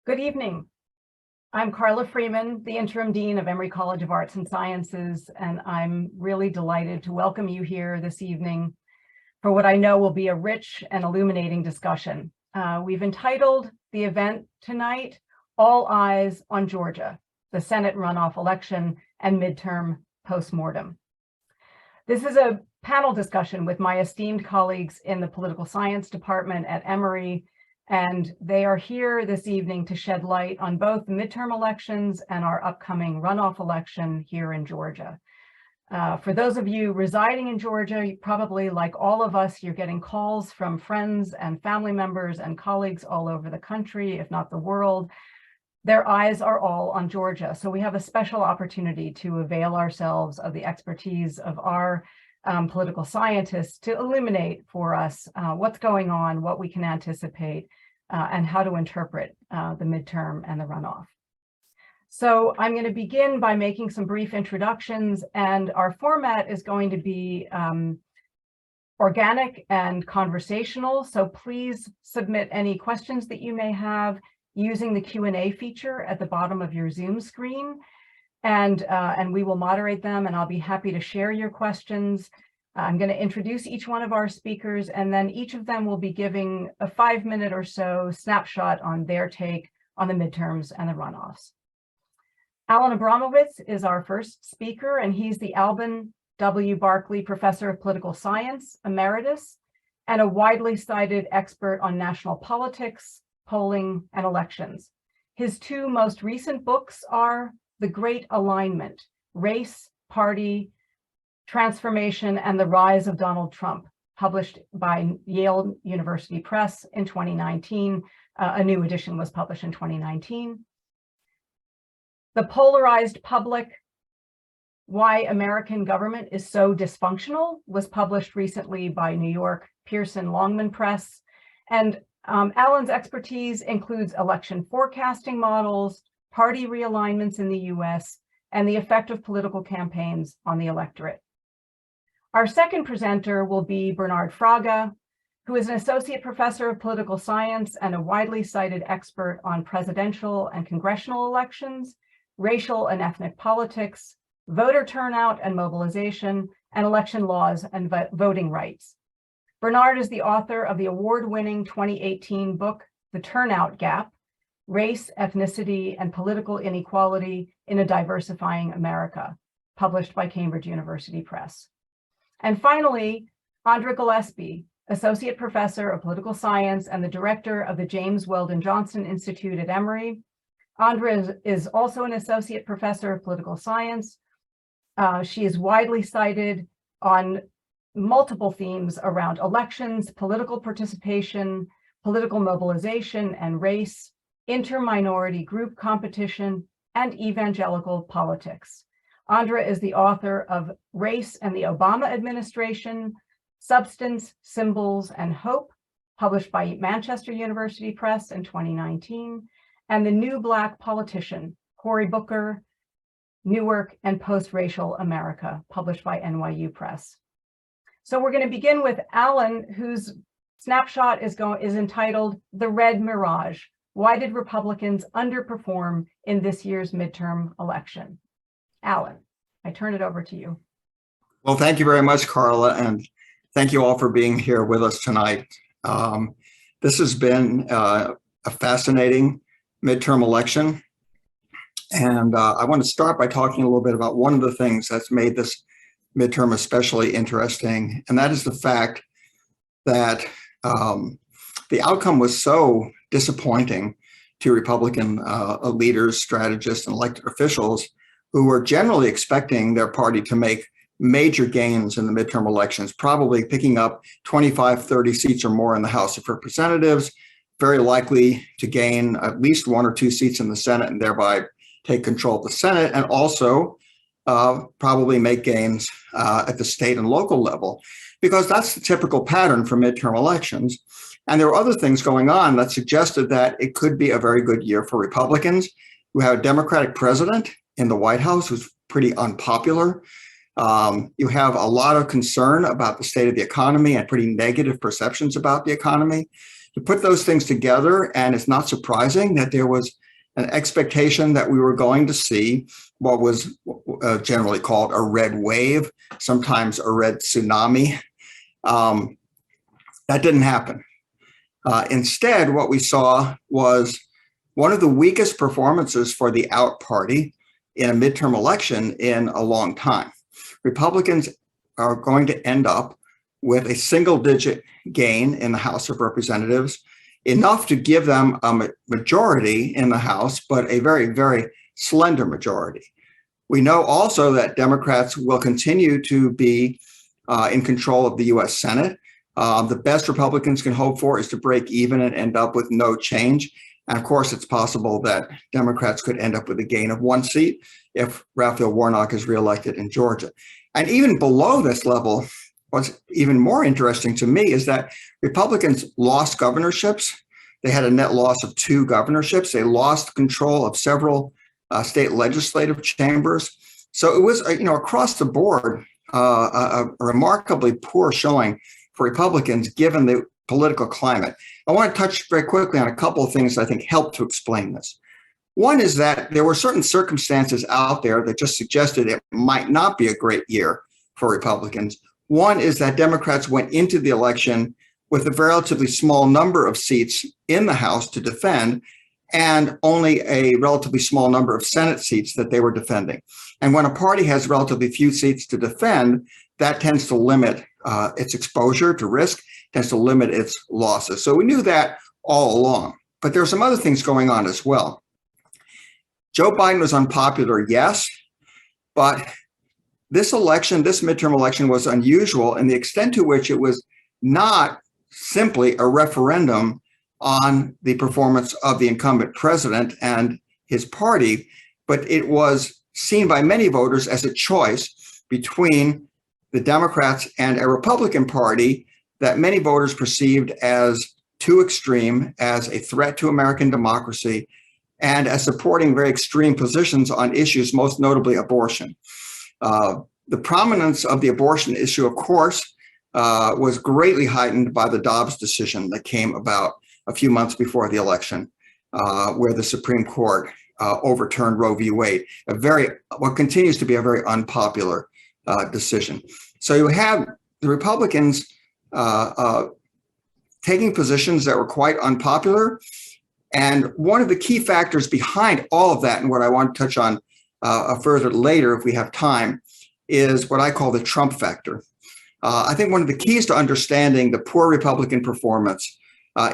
Good evening. I'm Carla Freeman, the Interim Dean of Emory College of Arts and Sciences, and I'm really delighted to welcome you here this evening for what I know will be a rich and illuminating discussion. We've entitled the event tonight, All Eyes on Georgia, the Senate runoff election and midterm postmortem. This is a panel discussion with my esteemed colleagues in the political science department at Emory, and they are here this evening to shed light on both the midterm elections and our upcoming runoff election here in Georgia. For those of you residing in Georgia, you probably, like all of us, you're getting calls from friends and family members and colleagues all over the country, if not the world. Their eyes are all on Georgia. So we have a special opportunity to avail ourselves of the expertise of our political scientists to illuminate for us what's going on, what we can anticipate, and how to interpret the midterm and the runoff. So I'm going to begin by making some brief introductions, and our format is going to be organic and conversational. So please submit any questions that you may have using the Q&A feature at the bottom of your Zoom screen. And we will moderate them, and I'll be happy to share your questions. I'm going to introduce each one of our speakers, and then each of them will be giving a 5-minute or so snapshot on their take on the midterms and the runoffs. Alan Abramowitz is our first speaker, and he's the Alban W. Barkley Professor of Political Science, Emeritus, and a widely cited expert on national politics, polling, and elections. His two most recent books are The Great Alignment, Race, Party, Transformation, and the Rise of Donald Trump, published by Yale University Press in 2019. A new edition was published in 2019. The Polarized Public, Why American Government is So Dysfunctional, was published recently by New York Pearson Longman Press. And Alan's expertise includes election forecasting models, party realignments in the US, and the effect of political campaigns on the electorate. Our second presenter will be Bernard Fraga, who is an associate professor of political science and a widely cited expert on presidential and congressional elections, racial and ethnic politics, voter turnout and mobilization, and election laws and voting rights. Bernard is the author of the award-winning 2018 book, The Turnout Gap: Race, Ethnicity, and Political Inequality in a Diversifying America, published by Cambridge University Press. And finally, Andra Gillespie, Associate Professor of Political Science and the Director of the James Weldon Johnson Institute at Emory. Andra is also an Associate Professor of Political Science. She is widely cited on multiple themes around elections, political participation, political mobilization and race, inter-minority group competition, and evangelical politics. Andra is the author of Race and the Obama Administration, Substance, Symbols, and Hope, published by Manchester University Press in 2019, and The New Black Politician, Cory Booker, Newark, and Post-Racial America, published by NYU Press. So we're going to begin with Alan, whose snapshot is entitled The Red Mirage: Why Did Republicans Underperform in This Year's Midterm Election? Alan, I turn it over to you. Well, thank you very much, Carla, and thank you all for being here with us tonight. This has been a fascinating midterm election, and I want to start by talking a little bit about one of the things that's made this midterm especially interesting, and that is the fact that the outcome was so disappointing to Republican leaders, strategists, and elected officials who were generally expecting their party to make major gains in the midterm elections, probably picking up 25, 30 seats or more in the House of Representatives, very likely to gain at least 1 or 2 seats in the Senate and thereby take control of the Senate, and also probably make gains at the state and local level, because that's the typical pattern for midterm elections. And there were other things going on that suggested that it could be a very good year for Republicans. We have a Democratic president in the White House who's pretty unpopular. You have a lot of concern about the state of the economy and pretty negative perceptions about the economy. you put those things together, and it's not surprising that there was an expectation that we were going to see what was generally called a red wave, sometimes a red tsunami. That didn't happen. Instead, what we saw was one of the weakest performances for the out party in a midterm election in a long time. Republicans are going to end up with a single-digit gain in the House of Representatives, enough to give them a majority in the House, but a very, very slender majority. We know also that Democrats will continue to be in control of the US Senate. The best Republicans can hope for is to break even and end up with no change. And of course, it's possible that Democrats could end up with a gain of 1 seat if Raphael Warnock is reelected in Georgia. And even below this level, what's even more interesting to me is that Republicans lost governorships. They had a net loss of 2 governorships. They lost control of several state legislative chambers. So it was, across the board, a remarkably poor showing for Republicans given the political climate. I want to touch very quickly on a couple of things I think help to explain this. One is that there were certain circumstances out there that just suggested it might not be a great year for Republicans. One is that Democrats went into the election with a relatively small number of seats in the House to defend and only a relatively small number of Senate seats that they were defending. And when a party has relatively few seats to defend, that tends to limit its exposure to risk, tends to limit its losses. So we knew that all along. But there are some other things going on as well. Joe Biden was unpopular, yes, but this election, this midterm election, was unusual in the extent to which it was not simply a referendum on the performance of the incumbent president and his party, but it was seen by many voters as a choice between the Democrats and a Republican Party that many voters perceived as too extreme, as a threat to American democracy, and as supporting very extreme positions on issues, most notably abortion. The prominence of the abortion issue, of course, was greatly heightened by the Dobbs decision that came about a few months before the election, where the Supreme Court overturned Roe v. Wade, what continues to be a very unpopular decision. So you have the Republicans taking positions that were quite unpopular. And one of the key factors behind all of that, and what I want to touch on further later if we have time, is what I call the Trump factor. I think one of the keys to understanding the poor Republican performance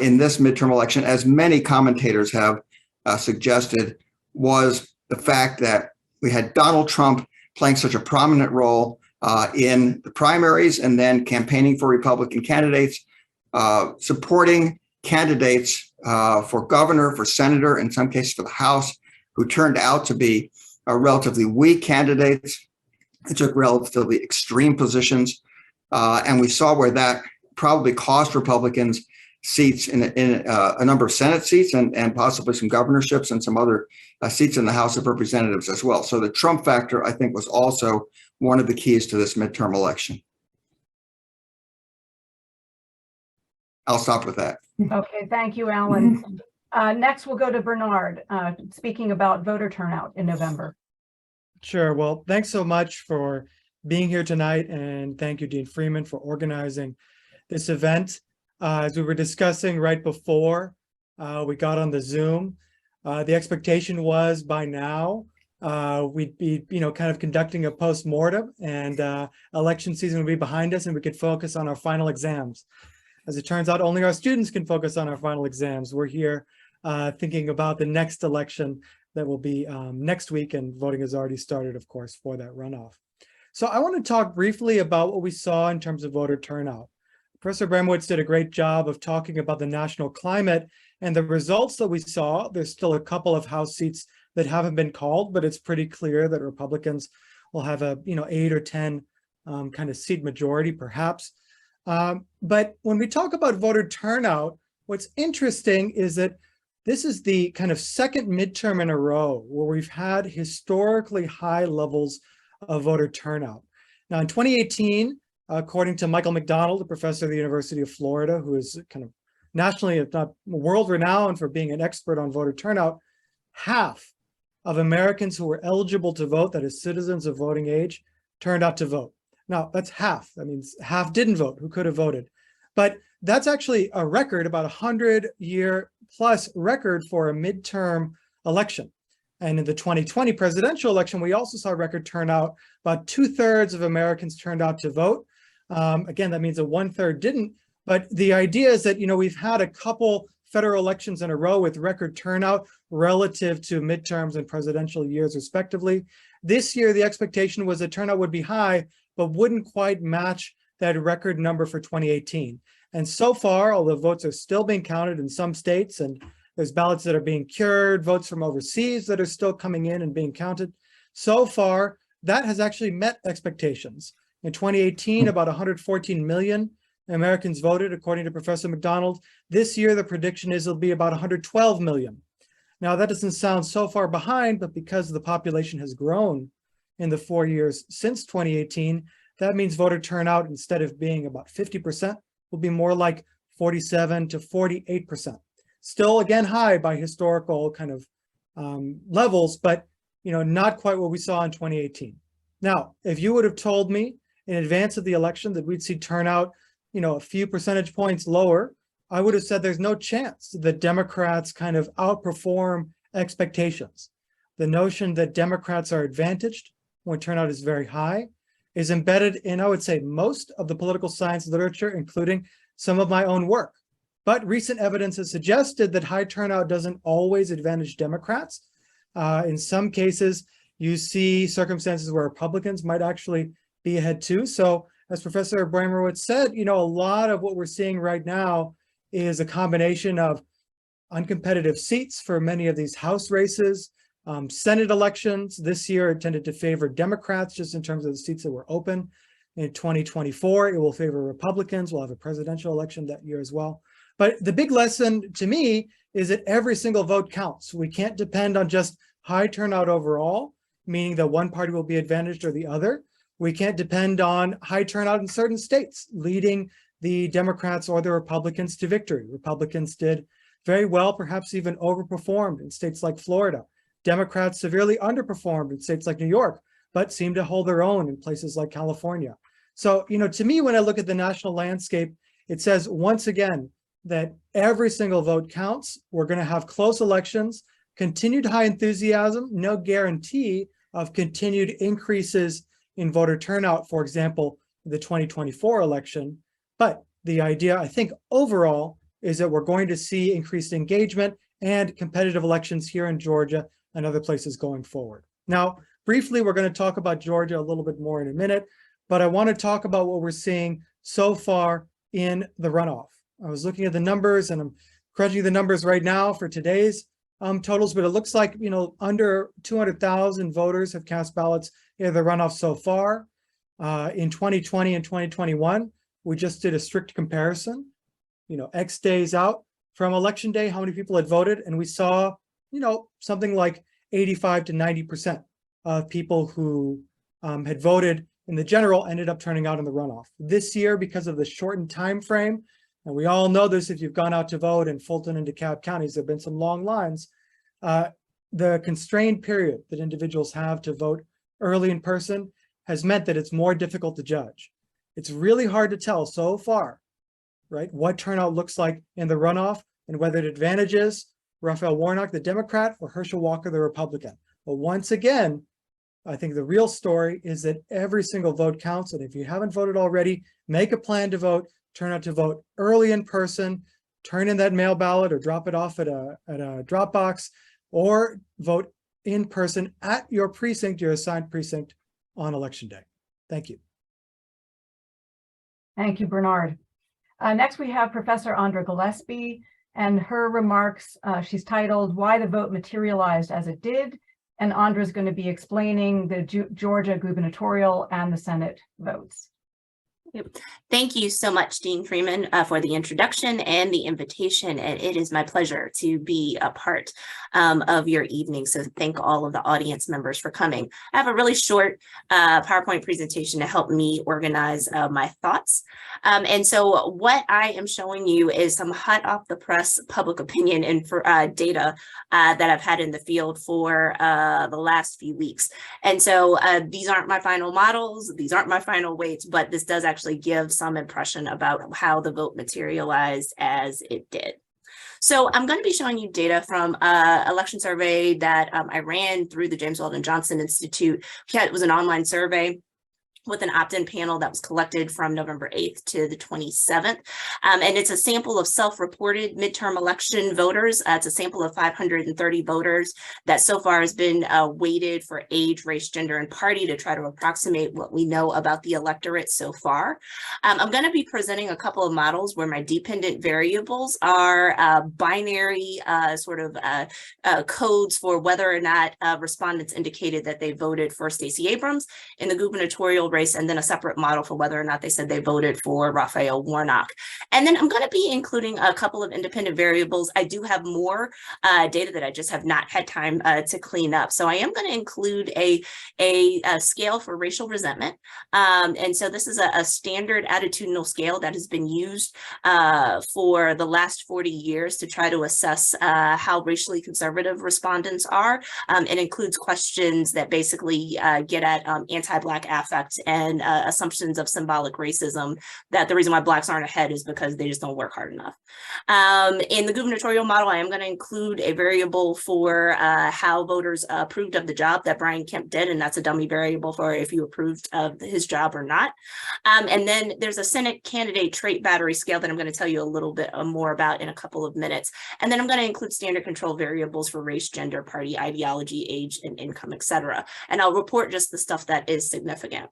in this midterm election, as many commentators have suggested, was the fact that we had Donald Trump playing such a prominent role in the primaries and then campaigning for Republican candidates, supporting candidates for governor, for senator, in some cases for the House, who turned out to be relatively weak candidates. It took relatively extreme positions. And we saw where that probably cost Republicans seats in a number of Senate seats and possibly some governorships and some other seats in the House of Representatives as well. So the Trump factor, I think, was also one of the keys to this midterm election. I'll stop with that. Okay, thank you, Alan. Next, we'll go to Bernard, speaking about voter turnout in November. Sure. Well, thanks so much for being here tonight, and thank you, Dean Freeman, for organizing this event. As we were discussing right before we got on the Zoom, the expectation was by now we'd be, kind of conducting a post-mortem, and election season would be behind us, and we could focus on our final exams. As it turns out, only our students can focus on our final exams. We're here thinking about the next election that will be next week, and voting has already started, of course, for that runoff. So I want to talk briefly about what we saw in terms of voter turnout. Professor Bremowitz did a great job of talking about the national climate and the results that we saw. There's still a couple of House seats that haven't been called, but it's pretty clear that Republicans will have a 8 or 10 kind of seat majority, perhaps. But when we talk about voter turnout, what's interesting is that this is the kind of second midterm in a row where we've had historically high levels of voter turnout. Now, in 2018, according to Michael McDonald, a professor at the University of Florida, who is kind of nationally, if not world renowned for being an expert on voter turnout, half of Americans who were eligible to vote, that is citizens of voting age, turned out to vote. Now, that's half. That means half didn't vote who could have voted. But that's actually a record, about 100-year plus record for a midterm election. And in the 2020 presidential election, we also saw record turnout. About 2/3 of Americans turned out to vote. Again, that means that 1/3 didn't. But the idea is that, we've had a couple federal elections in a row with record turnout relative to midterms and presidential years, respectively. This year, the expectation was that turnout would be high, but wouldn't quite match that record number for 2018. And so far, although votes are still being counted in some states, and there's ballots that are being cured, votes from overseas that are still coming in and being counted, so far, that has actually met expectations. In 2018, about 114 million Americans voted, according to Professor McDonald. This year, the prediction is it'll be about 112 million. Now, that doesn't sound so far behind, but because the population has grown in the 4 years since 2018, that means voter turnout, instead of being about 50%, will be more like 47 to 48%. Still, again, high by historical kind of levels, but not quite what we saw in 2018. Now, if you would have told me in advance of the election that we'd see turnout, a few percentage points lower, I would have said there's no chance that Democrats kind of outperform expectations. The notion that Democrats are advantaged when turnout is very high is embedded in, I would say, most of the political science literature, including some of my own work. But recent evidence has suggested that high turnout doesn't always advantage Democrats. In some cases, you see circumstances where Republicans might actually be ahead too. So as Professor Abramowitz said, a lot of what we're seeing right now is a combination of uncompetitive seats for many of these House races. Senate elections this year tended to favor Democrats just in terms of the seats that were open. In 2024, it will favor Republicans. We'll have a presidential election that year as well. But the big lesson to me is that every single vote counts. We can't depend on just high turnout overall, meaning that one party will be advantaged or the other. We can't depend on high turnout in certain states, leading the Democrats or the Republicans to victory. Republicans did very well, perhaps even overperformed in states like Florida. Democrats severely underperformed in states like New York, but seemed to hold their own in places like California. So, to me, when I look at the national landscape, it says once again that every single vote counts. We're going to have close elections, continued high enthusiasm, no guarantee of continued increases in voter turnout, for example, the 2024 election. But the idea, I think, overall, is that we're going to see increased engagement and competitive elections here in Georgia and other places going forward. Now, briefly, we're going to talk about Georgia a little bit more in a minute, but I want to talk about what we're seeing so far in the runoff. I was looking at the numbers, and I'm crunching the numbers right now for today's totals, but it looks like, under 200,000 voters have cast ballots in the runoff so far. In 2020 and 2021, we just did a strict comparison, X days out from election day, how many people had voted, and we saw, something like 85 to 90% of people who had voted in the general ended up turning out in the runoff. This year, because of the shortened time frame, and we all know this if you've gone out to vote in Fulton and DeKalb counties, there have been some long lines. The constrained period that individuals have to vote early in person has meant that it's more difficult to judge. It's really hard to tell so far, right, what turnout looks like in the runoff and whether it advantages Raphael Warnock, the Democrat, or Herschel Walker, the Republican. But once again, I think the real story is that every single vote counts. And if you haven't voted already, make a plan to vote, turn out to vote early in person, turn in that mail ballot or drop it off at a drop box, or vote in person at your precinct, your assigned precinct on election day. Thank you. Thank you, Bernard. Next, we have Professor Andra Gillespie, and her remarks, she's titled, "Why the Vote Materialized as It Did," and Andra is going to be explaining the Georgia gubernatorial and the Senate votes. Thank you so much, Dean Freeman, for the introduction and the invitation. And it is my pleasure to be a part of your evening. So thank all of the audience members for coming. I have a really short PowerPoint presentation to help me organize my thoughts. And so what I am showing you is some hot off the press public opinion and for data that I've had in the field for the last few weeks. And so these aren't my final models, these aren't my final weights, but this does actually give some impression about how the vote materialized as it did. So I'm going to be showing you data from an election survey that I ran through the James Weldon Johnson Institute. It was an online survey with an opt-in panel that was collected from November 8th to the 27th. And it's a sample of self-reported midterm election voters. It's a sample of 530 voters that so far has been weighted for age, race, gender, and party to try to approximate what we know about the electorate so far. I'm going to be presenting a couple of models where my dependent variables are binary codes for whether or not respondents indicated that they voted for Stacey Abrams in the gubernatorial race, and then a separate model for whether or not they said they voted for Raphael Warnock. And then I'm going to be including a couple of independent variables. I do have more data that I just have not had time to clean up. So I am going to include a scale for racial resentment. And so this is a standard attitudinal scale that has been used for the last 40 years to try to assess how racially conservative respondents are. It includes questions that basically get at anti-Black affect and assumptions of symbolic racism, that the reason why Blacks aren't ahead is because they just don't work hard enough. In the gubernatorial model, I am going to include a variable for how voters approved of the job that Brian Kemp did, and that's a dummy variable for if you approved of his job or not. And then there's a Senate candidate trait battery scale that I'm going to tell you a little bit more about in a couple of minutes. And then I'm going to include standard control variables for race, gender, party, ideology, age, and income, etc. And I'll report just the stuff that is significant.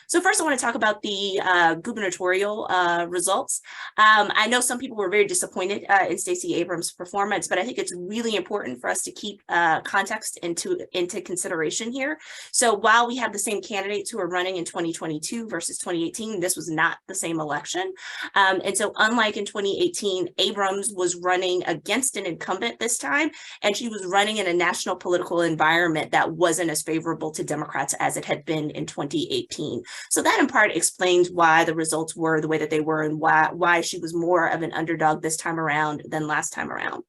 So first, I want to talk about the gubernatorial results. I know some people were very disappointed in Stacey Abrams' performance, but I think it's really important for us to keep context into consideration here. So while we have the same candidates who are running in 2022 versus 2018, this was not the same election. And so unlike in 2018, Abrams was running against an incumbent this time, and she was running in a national political environment that wasn't as favorable to Democrats as it had been in 2018. So that in part explains why the results were the way that they were and why she was more of an underdog this time around than last time around.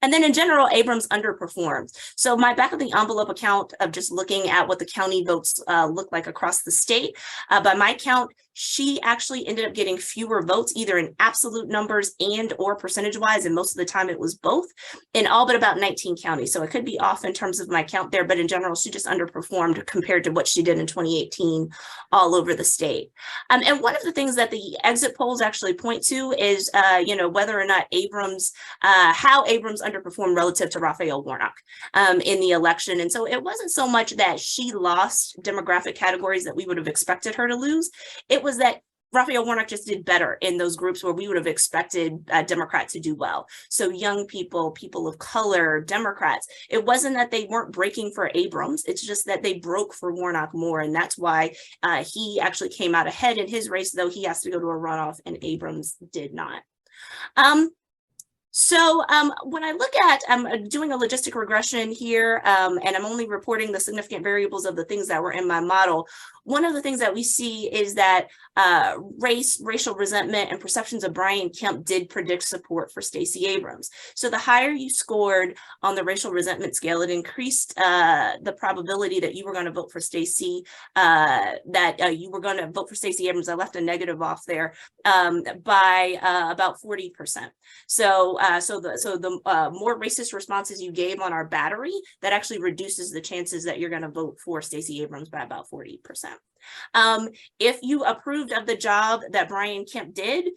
And then in general, Abrams underperformed. So my back of the envelope account of just looking at what the county votes look like across the state, by my count, she actually ended up getting fewer votes, either in absolute numbers and or percentage wise. And most of the time it was both in all but about 19 counties. So it could be off in terms of my count there, but in general, she just underperformed compared to what she did in 2018 all over the state. And one of the things that the exit polls actually point to is, whether or not Abrams, how Abrams underperformed relative to Raphael Warnock in the election. And so it wasn't so much that she lost demographic categories that we would have expected her to lose. It was that Raphael Warnock just did better in those groups where we would have expected Democrats to do well. So young people, people of color, Democrats, it wasn't that they weren't breaking for Abrams. It's just that they broke for Warnock more. And that's why he actually came out ahead in his race, though he has to go to a runoff and Abrams did not. So when I look at, I'm doing a logistic regression here, and I'm only reporting the significant variables of the things that were in my model. One of the things that we see is that racial resentment and perceptions of Brian Kemp did predict support for Stacey Abrams. So the higher you scored on the racial resentment scale, it increased the probability that you were going to vote for Stacey, you were going to vote for Stacey Abrams. I left a negative off there by about 40%. So the more racist responses you gave on our battery, that actually reduces the chances that you're going to vote for Stacey Abrams by about 40%. If you approved of the job that Brian Kemp did,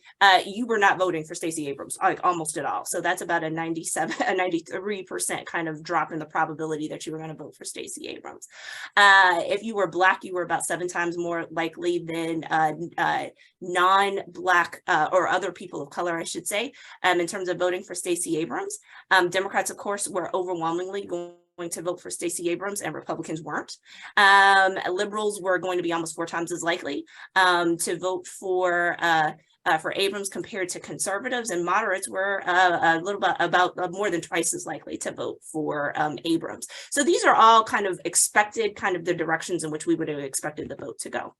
you were not voting for Stacey Abrams, like almost at all. So that's about a 93% kind of drop in the probability that you were going to vote for Stacey Abrams. If you were Black, you were about 7 times more likely than non-Black or other people of color, I should say, in terms of voting for Stacey Abrams. Democrats, of course, were overwhelmingly going to vote for Stacey Abrams and Republicans weren't. Liberals were going to be almost 4 times as likely to vote for Abrams compared to conservatives, and moderates were a little bit about more than twice as likely to vote for Abrams. So these are all kind of expected, kind of the directions in which we would have expected the vote to go.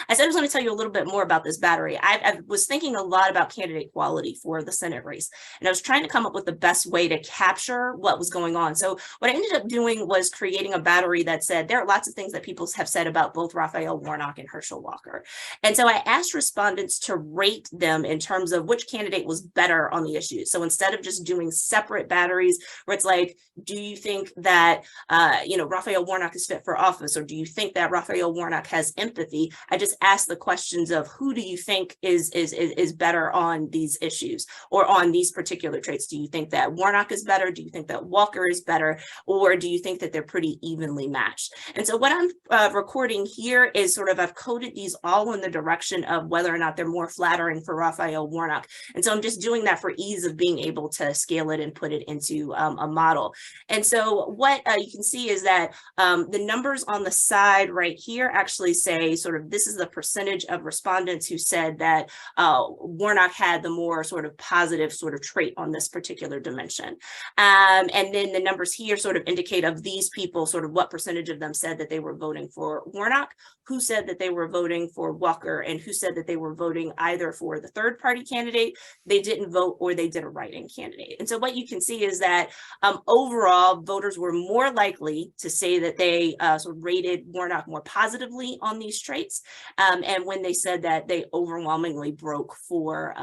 I said I was going to tell you a little bit more about this battery. I was thinking a lot about candidate quality for the Senate race, and I was trying to come up with the best way to capture what was going on. So what I ended up doing was creating a battery that said there are lots of things that people have said about both Raphael Warnock and Herschel Walker. And so I asked respondents to rate them in terms of which candidate was better on the issues. So instead of just doing separate batteries where it's like, do you think that Raphael Warnock is fit for office, or do you think that Raphael Warnock has empathy? I just asked the questions of who do you think is better on these issues or on these particular traits? Do you think that Warnock is better? Do you think that Walker is better? Or do you think that they're pretty evenly matched? And so what I'm recording here is sort of, I've coded these all in the direction of whether or not they're more flattering for Raphael Warnock. And so I'm just doing that for ease of being able to scale it and put it into a model. And so what you can see is that the numbers on the side right here actually say sort of this is the percentage of respondents who said that Warnock had the more sort of positive sort of trait on this particular dimension. And then the numbers here sort of indicate of these people sort of what percentage of them said that they were voting for Warnock, who said that they were voting for Walker, and who said that they were voting either for the third party candidate, they didn't vote, or they did a write-in candidate. And so what you can see is that overall voters were more likely to say that they sort of rated Warnock more positively on these traits. And when they said that, they overwhelmingly broke for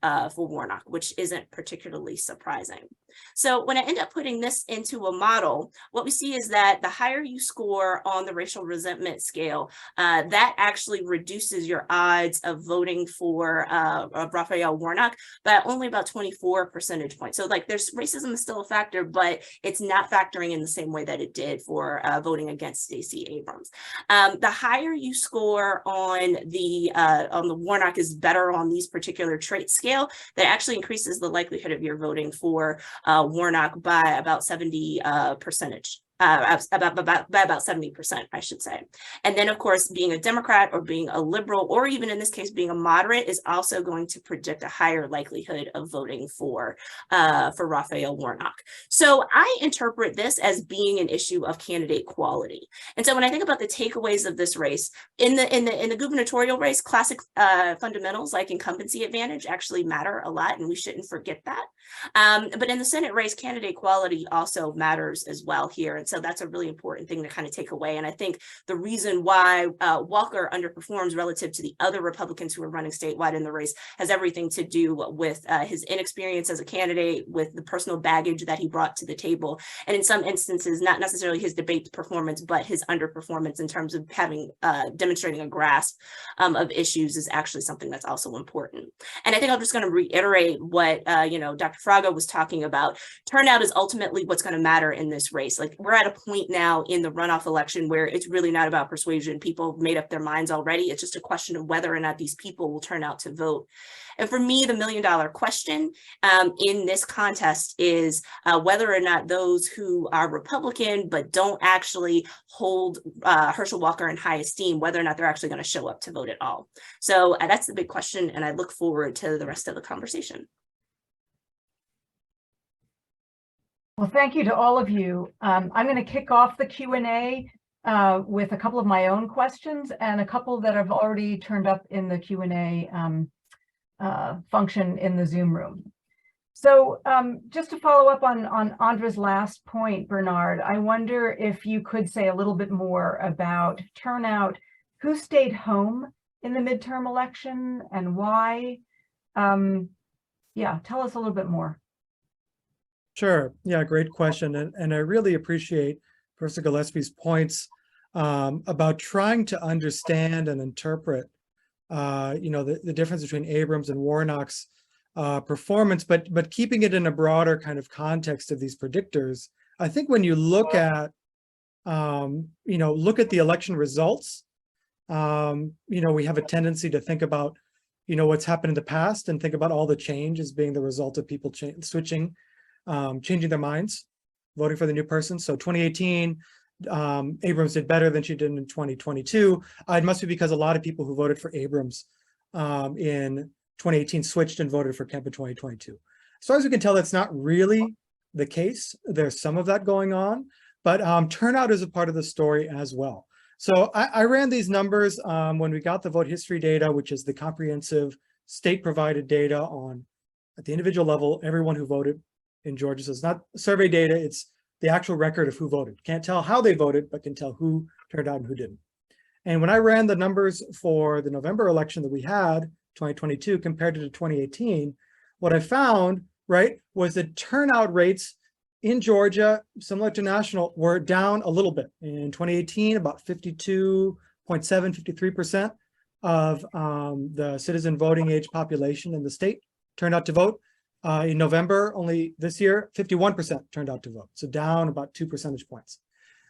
Warnock, which isn't particularly surprising. So when I end up putting this into a model, what we see is that the higher you score on the racial resentment scale, that actually reduces your odds of voting for Raphael Warnock by only about 24 percentage points. So like there's racism is still a factor, but it's not factoring in the same way that it did for voting against Stacey Abrams. The higher you score on the Warnock is better on these particular trait scale, that actually increases the likelihood of your voting for Warnock by about 70 percentage. By about 70%, I should say. And then, of course, being a Democrat or being a liberal, or even in this case, being a moderate, is also going to predict a higher likelihood of voting for Raphael Warnock. So I interpret this as being an issue of candidate quality. And so when I think about the takeaways of this race, in the gubernatorial race, classic fundamentals like incumbency advantage actually matter a lot, and we shouldn't forget that. But in the Senate race, candidate quality also matters as well here. And so that's a really important thing to kind of take away. And I think the reason why Walker underperforms relative to the other Republicans who are running statewide in the race has everything to do with his inexperience as a candidate, with the personal baggage that he brought to the table. And in some instances, not necessarily his debate performance, but his underperformance in terms of having demonstrating a grasp of issues is actually something that's also important. And I think I'm just going to reiterate what Dr. Fraga was talking about. Turnout is ultimately what's going to matter in this race. Like, we're at a point now in the runoff election where it's really not about persuasion. People have made up their minds already. It's just a question of whether or not these people will turn out to vote. And for me, the $1 million question in this contest is whether or not those who are Republican but don't actually hold Herschel Walker in high esteem, whether or not they're actually going to show up to vote at all. So that's the big question, and I look forward to the rest of the conversation. Well, thank you to all of you. I'm going to kick off the Q&A with a couple of my own questions and a couple that have already turned up in the Q&A function in the Zoom room. So just to follow up on Andra's last point, Bernard, I wonder if you could say a little bit more about turnout, who stayed home in the midterm election and why? Yeah, tell us a little bit more. Sure. Yeah, great question. And I really appreciate Professor Gillespie's points about trying to understand and interpret, the difference between Abrams and Warnock's performance, but keeping it in a broader kind of context of these predictors. I think when you look at, look at the election results, we have a tendency to think about, what's happened in the past and think about all the change as being the result of people changing their minds voting for the new person. So 2018, Abrams did better than she did in 2022. It must be because a lot of people who voted for Abrams in 2018 switched and voted for Kemp in 2022. As far as we can tell, that's not really the case. There's some of that going on, but turnout is a part of the story as well. So I ran these numbers when we got the vote history data, which is the comprehensive state provided data on, at the individual level, everyone who voted in Georgia. So it's not survey data, it's the actual record of who voted. Can't tell how they voted, but can tell who turned out and who didn't. And when I ran the numbers for the November election that we had, 2022, compared to 2018, what I found, right, was that turnout rates in Georgia, similar to national, were down a little bit. In 2018, about 52.7, 53% of the citizen voting age population in the state turned out to vote. In November, only this year, 51% turned out to vote. So down about 2 percentage points.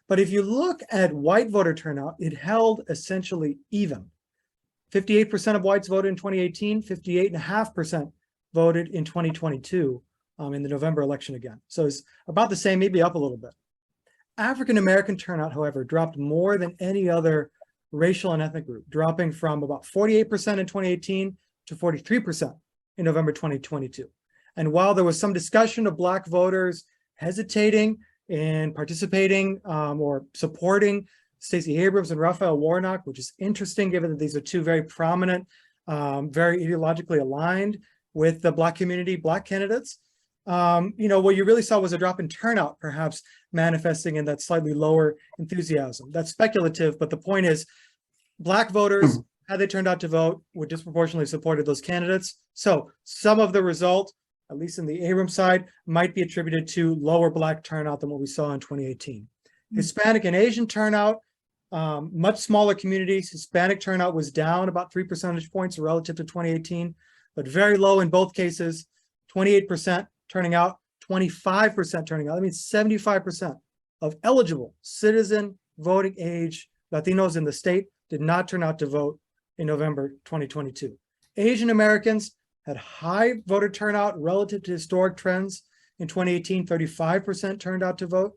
But if you look at white voter turnout, it held essentially even. 58% of whites voted in 2018, 58.5% voted in 2022 in the November election again. So it's about the same, maybe up a little bit. African-American turnout, however, dropped more than any other racial and ethnic group, dropping from about 48% in 2018 to 43% in November 2022. And while there was some discussion of Black voters hesitating in participating or supporting Stacey Abrams and Raphael Warnock, which is interesting given that these are two very prominent, very ideologically aligned with the Black community, Black candidates, what you really saw was a drop in turnout, perhaps manifesting in that slightly lower enthusiasm. That's speculative, but the point is Black voters, had they turned out to vote, would disproportionately supported those candidates. So some of the result, at least in the Abrams side, might be attributed to lower Black turnout than what we saw in 2018. Hispanic and Asian turnout, much smaller communities. Hispanic turnout was down about 3 percentage points relative to 2018, but very low in both cases, 28% turning out, 25% turning out. That means 75% of eligible citizen voting age Latinos in the state did not turn out to vote in November 2022. Asian Americans had high voter turnout relative to historic trends. In 2018, 35% turned out to vote.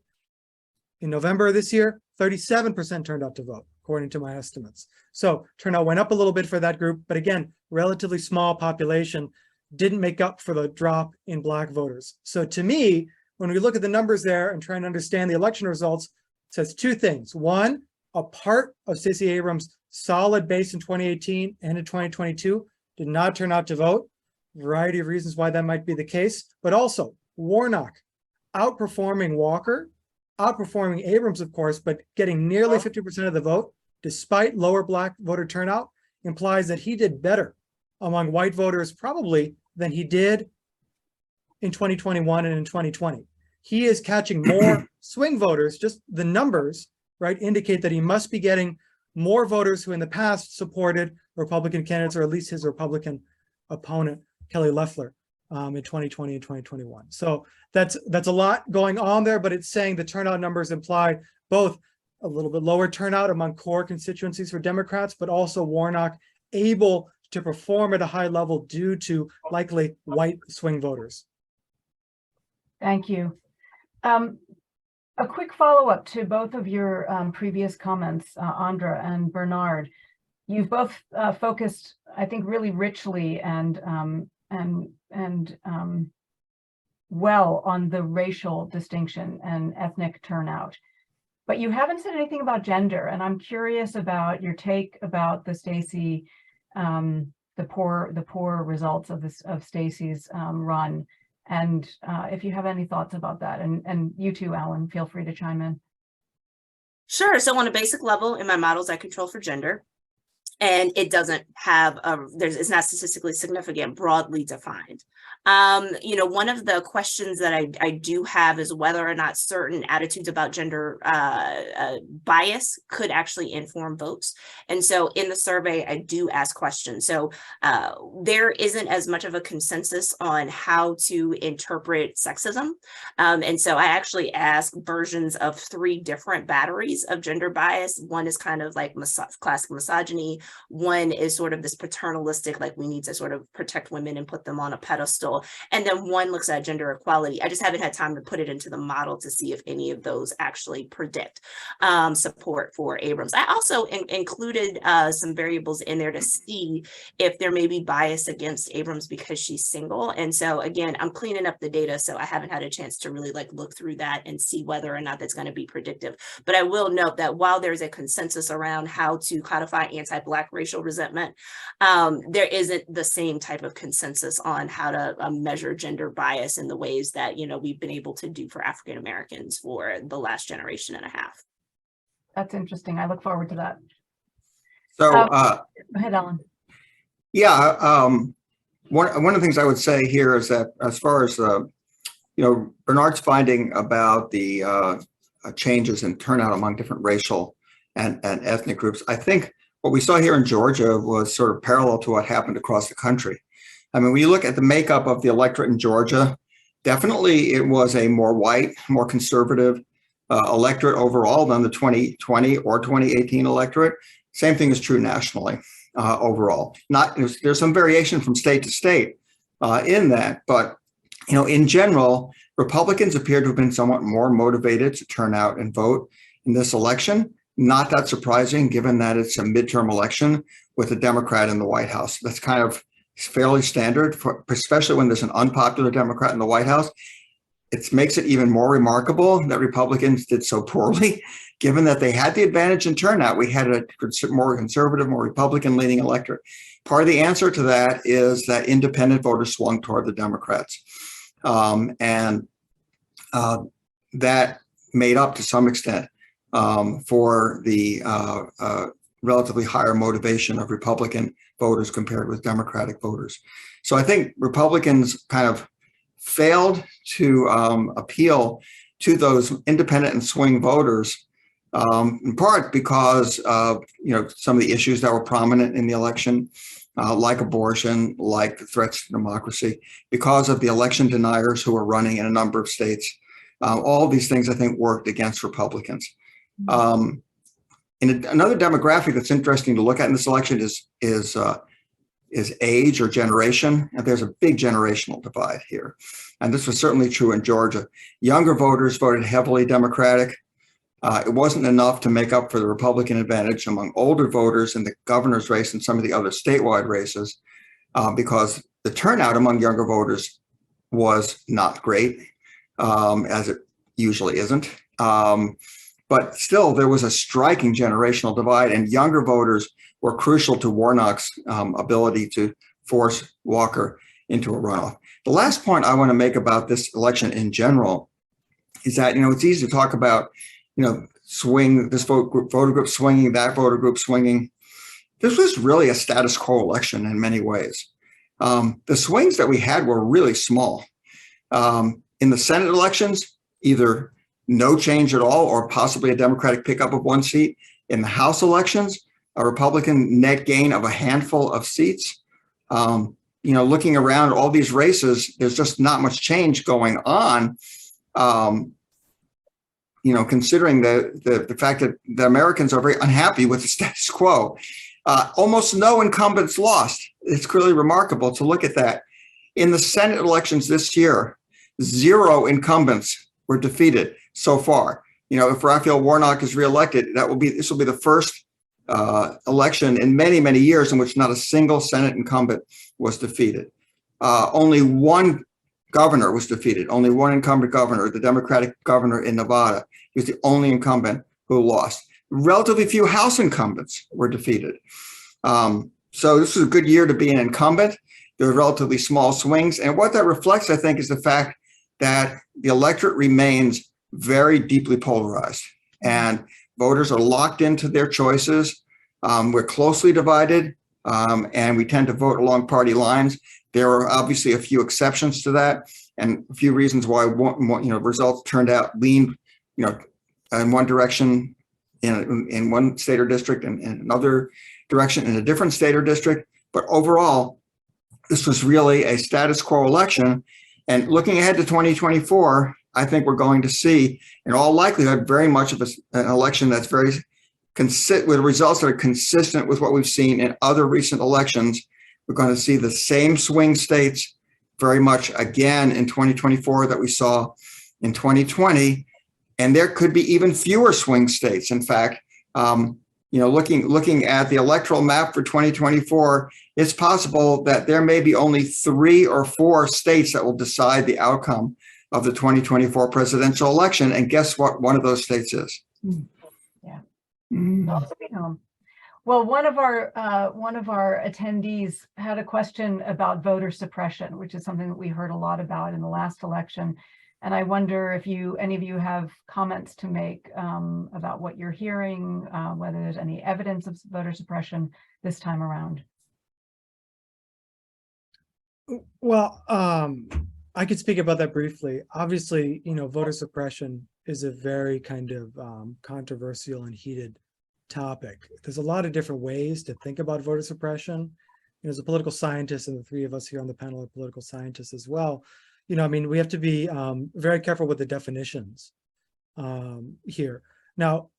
In November of this year, 37% turned out to vote, according to my estimates. So turnout went up a little bit for that group, but again, relatively small population, didn't make up for the drop in Black voters. So to me, when we look at the numbers there and try and understand the election results, it says two things. One, a part of Stacey Abrams' solid base in 2018 and in 2022 did not turn out to vote. Variety of reasons why that might be the case, but also Warnock outperforming Walker, outperforming Abrams, of course, but getting nearly 50% of the vote, despite lower Black voter turnout, implies that he did better among white voters probably than he did in 2021 and in 2020. He is catching more swing voters, just the numbers, right, indicate that he must be getting more voters who in the past supported Republican candidates, or at least his Republican opponent, Kelly Loeffler, in 2020 and 2021. So that's a lot going on there, but it's saying the turnout numbers imply both a little bit lower turnout among core constituencies for Democrats, but also Warnock able to perform at a high level due to likely white swing voters. Thank you. A quick follow-up to both of your previous comments, Andra and Bernard. You've both focused, I think, really richly and well on the racial distinction and ethnic turnout, but you haven't said anything about gender. And I'm curious about your take about the Stacey, the poor results of Stacey's run. And if you have any thoughts about that, and you too, Alan, feel free to chime in. Sure. So on a basic level, in my models, I control for gender. And it doesn't have it's not statistically significant, broadly defined. One of the questions that I do have is whether or not certain attitudes about gender bias could actually inform votes. And so in the survey, I do ask questions. So there isn't as much of a consensus on how to interpret sexism. And so I actually ask versions of 3 different batteries of gender bias. One is kind of like classic misogyny. One is sort of this paternalistic, like we need to sort of protect women and put them on a pedestal. coastal, and then one looks at gender equality. I just haven't had time to put it into the model to see if any of those actually predict support for Abrams. I also included some variables in there to see if there may be bias against Abrams because she's single. And so again, I'm cleaning up the data, so I haven't had a chance to really like look through that and see whether or not that's going to be predictive. But I will note that while there's a consensus around how to codify anti-Black racial resentment, there isn't the same type of consensus on how to measure gender bias in the ways that, you know, we've been able to do for African Americans for the last generation and a half. That's interesting. I look forward to that. So, Go ahead, Ellen. yeah, one of the things I would say here is that as far as, Bernard's finding about the changes in turnout among different racial and ethnic groups, I think what we saw here in Georgia was sort of parallel to what happened across the country. I mean, when you look at the makeup of the electorate in Georgia, definitely it was a more white, more conservative electorate overall than the 2020 or 2018 electorate. Same thing is true nationally overall. There's some variation from state to state in that, but in general, Republicans appear to have been somewhat more motivated to turn out and vote in this election. Not that surprising, given that it's a midterm election with a Democrat in the White House. That's kind of fairly standard, especially when there's an unpopular Democrat in the White House. It makes it even more remarkable that Republicans did so poorly, given that they had the advantage in turnout. We had a more conservative, more Republican-leaning electorate. Part of the answer to that is that independent voters swung toward the Democrats. And that made up to some extent for the relatively higher motivation of Republican voters compared with Democratic voters. So I think Republicans kind of failed to appeal to those independent and swing voters, in part because of some of the issues that were prominent in the election, like abortion, like the threats to democracy, because of the election deniers who were running in a number of states. All of these things, I think, worked against Republicans. And another demographic that's interesting to look at in this election is age or generation. And there's a big generational divide here. And this was certainly true in Georgia. Younger voters voted heavily Democratic. It wasn't enough to make up for the Republican advantage among older voters in the governor's race and some of the other statewide races, because the turnout among younger voters was not great, as it usually isn't. But still, there was a striking generational divide, and younger voters were crucial to Warnock's ability to force Walker into a runoff. The last point I want to make about this election in general is that, it's easy to talk about, swing, this voter group swinging, that voter group swinging. This was really a status quo election in many ways. The swings that we had were really small. In the Senate elections, either no change at all or possibly a Democratic pickup of one seat. In the House elections, a Republican net gain of a handful of seats. Looking around all these races, there's just not much change going on. Considering the fact that the Americans are very unhappy with the status quo. Almost no incumbents lost. It's clearly remarkable to look at that. In the Senate elections this year, 0 incumbents were defeated so far. If Raphael Warnock is reelected, this will be the first election in many, many years in which not a single Senate incumbent was defeated. Only one governor was defeated, only one incumbent governor, the Democratic governor in Nevada. He was the only incumbent who lost. Relatively few House incumbents were defeated. So this was a good year to be an incumbent. There were relatively small swings. And what that reflects, I think, is the fact that the electorate remains very deeply polarized and voters are locked into their choices. We're closely divided and we tend to vote along party lines. There are obviously a few exceptions to that and a few reasons why results turned out lean, in one direction in one state or district and in another direction in a different state or district. But overall, this was really a status quo election. And looking ahead to 2024, I think we're going to see, in all likelihood, very much of an election that's very with results that are consistent with what we've seen in other recent elections. We're going to see the same swing states very much again in 2024 that we saw in 2020. And there could be even fewer swing states. In fact, looking at the electoral map for 2024, it's possible that there may be only 3 or 4 states that will decide the outcome of the 2024 presidential election. And guess what one of those states is? Yeah. Mm. Well, one of our attendees had a question about voter suppression, which is something that we heard a lot about in the last election. And I wonder if any of you have comments to make about what you're hearing, whether there's any evidence of voter suppression this time around. Well, I could speak about that briefly. Obviously, voter suppression is a very kind of controversial and heated topic. There's a lot of different ways to think about voter suppression. As a political scientist, and the 3 of us here on the panel are political scientists as well, we have to be very careful with the definitions here. Now,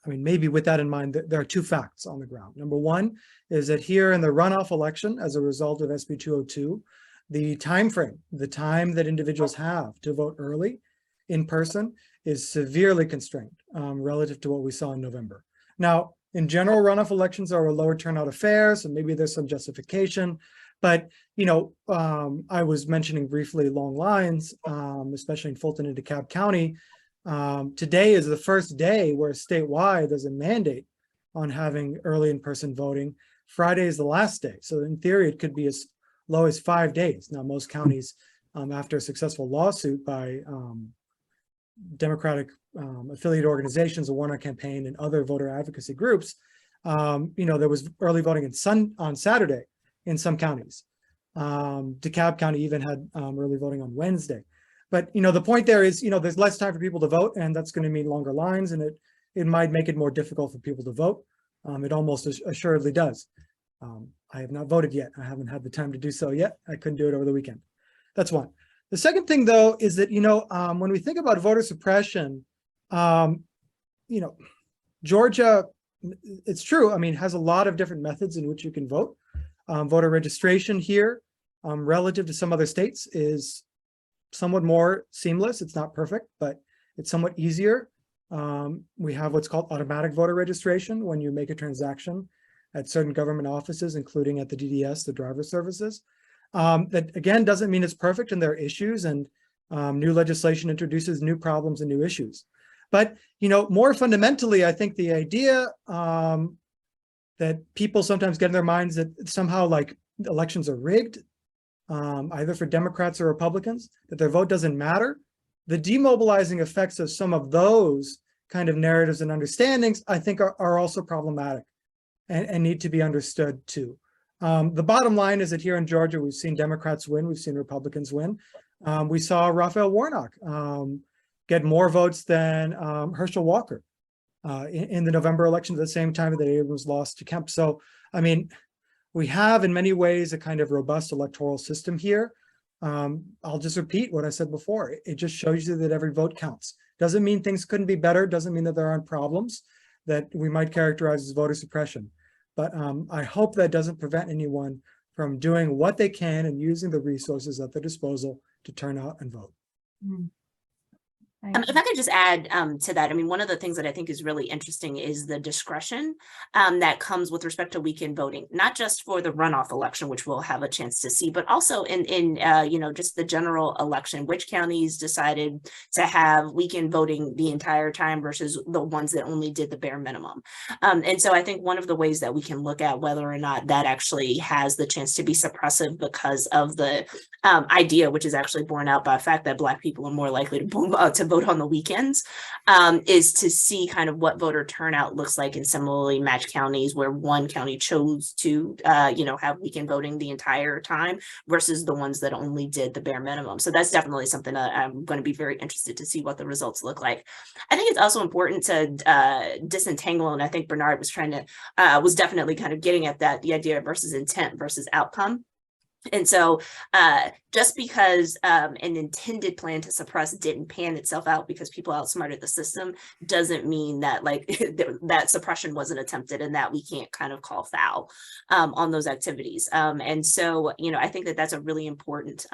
maybe with that in mind, there are 2 facts on the ground. Number one is that here in the runoff election, as a result of SB 202, the time frame, the time that individuals have to vote early in person is severely constrained relative to what we saw in November. Now, in general, runoff elections are a lower turnout affair, so maybe there's some justification. But, I was mentioning briefly long lines, especially in Fulton and DeKalb County. Today is the first day where statewide there's a mandate on having early in-person voting. Friday is the last day. So in theory, it could be as low as 5 days. Now, most counties, after a successful lawsuit by Democratic affiliate organizations, the Warnock Campaign, and other voter advocacy groups, there was early voting on Saturday in some counties. DeKalb County even had early voting on Wednesday. But, the point there is, there's less time for people to vote, and that's going to mean longer lines, and it might make it more difficult for people to vote. It almost assuredly does. I have not voted yet. I haven't had the time to do so yet. I couldn't do it over the weekend. That's one. The second thing, though, is that, when we think about voter suppression, Georgia, it's true, has a lot of different methods in which you can vote. Voter registration here, relative to some other states, is somewhat more seamless. It's not perfect, but it's somewhat easier. We have what's called automatic voter registration when you make a transaction at certain government offices, including at the DDS, the driver services. That, again, doesn't mean it's perfect, and there are issues, and new legislation introduces new problems and new issues. But, more fundamentally, I think the idea that people sometimes get in their minds that somehow like elections are rigged, either for Democrats or Republicans, that their vote doesn't matter. The demobilizing effects of some of those kind of narratives and understandings, I think, are also problematic and need to be understood too. The bottom line is that here in Georgia, we've seen Democrats win, we've seen Republicans win. We saw Raphael Warnock get more votes than Herschel Walker in the November election at the same time that Abrams lost to Kemp. So, we have in many ways a kind of robust electoral system here. I'll just repeat what I said before. It just shows you that every vote counts. Doesn't mean things couldn't be better, doesn't mean that there aren't problems that we might characterize as voter suppression. But I hope that doesn't prevent anyone from doing what they can and using the resources at their disposal to turn out and vote. If I could just add to that, one of the things that I think is really interesting is the discretion that comes with respect to weekend voting, not just for the runoff election, which we'll have a chance to see, but also in just the general election, which counties decided to have weekend voting the entire time versus the ones that only did the bare minimum. And so I think one of the ways that we can look at whether or not that actually has the chance to be suppressive because of the idea, which is actually borne out by the fact that Black people are more likely to vote on the weekends, is to see kind of what voter turnout looks like in similarly matched counties where one county chose to, have weekend voting the entire time versus the ones that only did the bare minimum. So that's definitely something that I'm going to be very interested to see what the results look like. I think it's also important to disentangle, and I think Bernard was definitely kind of getting at that, the idea versus intent versus outcome. And so just because an intended plan to suppress didn't pan itself out because people outsmarted the system doesn't mean that like that suppression wasn't attempted and that we can't kind of call foul on those activities. And so, you know, I think that that's a really important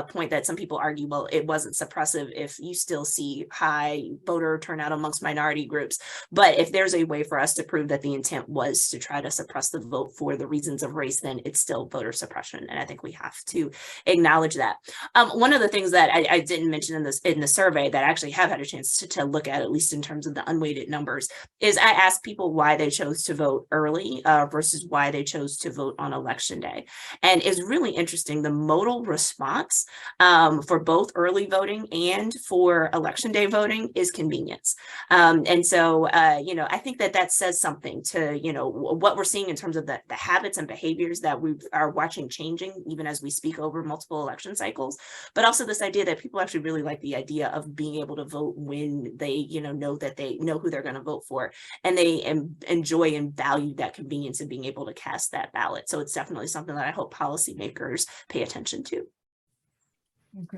point that some people argue, well, it wasn't suppressive if you still see high voter turnout amongst minority groups. But if there's a way for us to prove that the intent was to try to suppress the vote for the reasons of race, then it's still voter suppression. And I think we have to acknowledge that. One of the things that I didn't mention in the survey that I actually have had a chance to look at least in terms of the unweighted numbers, is I asked people why they chose to vote early versus why they chose to vote on election day. And it's really interesting. The modal response for both early voting and for election day voting is convenience. And so, you know, I think that that says something to, you know, what we're seeing in terms of the habits and behaviors that we are watching changing even as we speak over multiple election cycles, but also this idea that people actually really like the idea of being able to vote when they, you know that they know who they're going to vote for, and they enjoy and value that convenience of being able to cast that ballot. So it's definitely something that I hope policymakers pay attention to.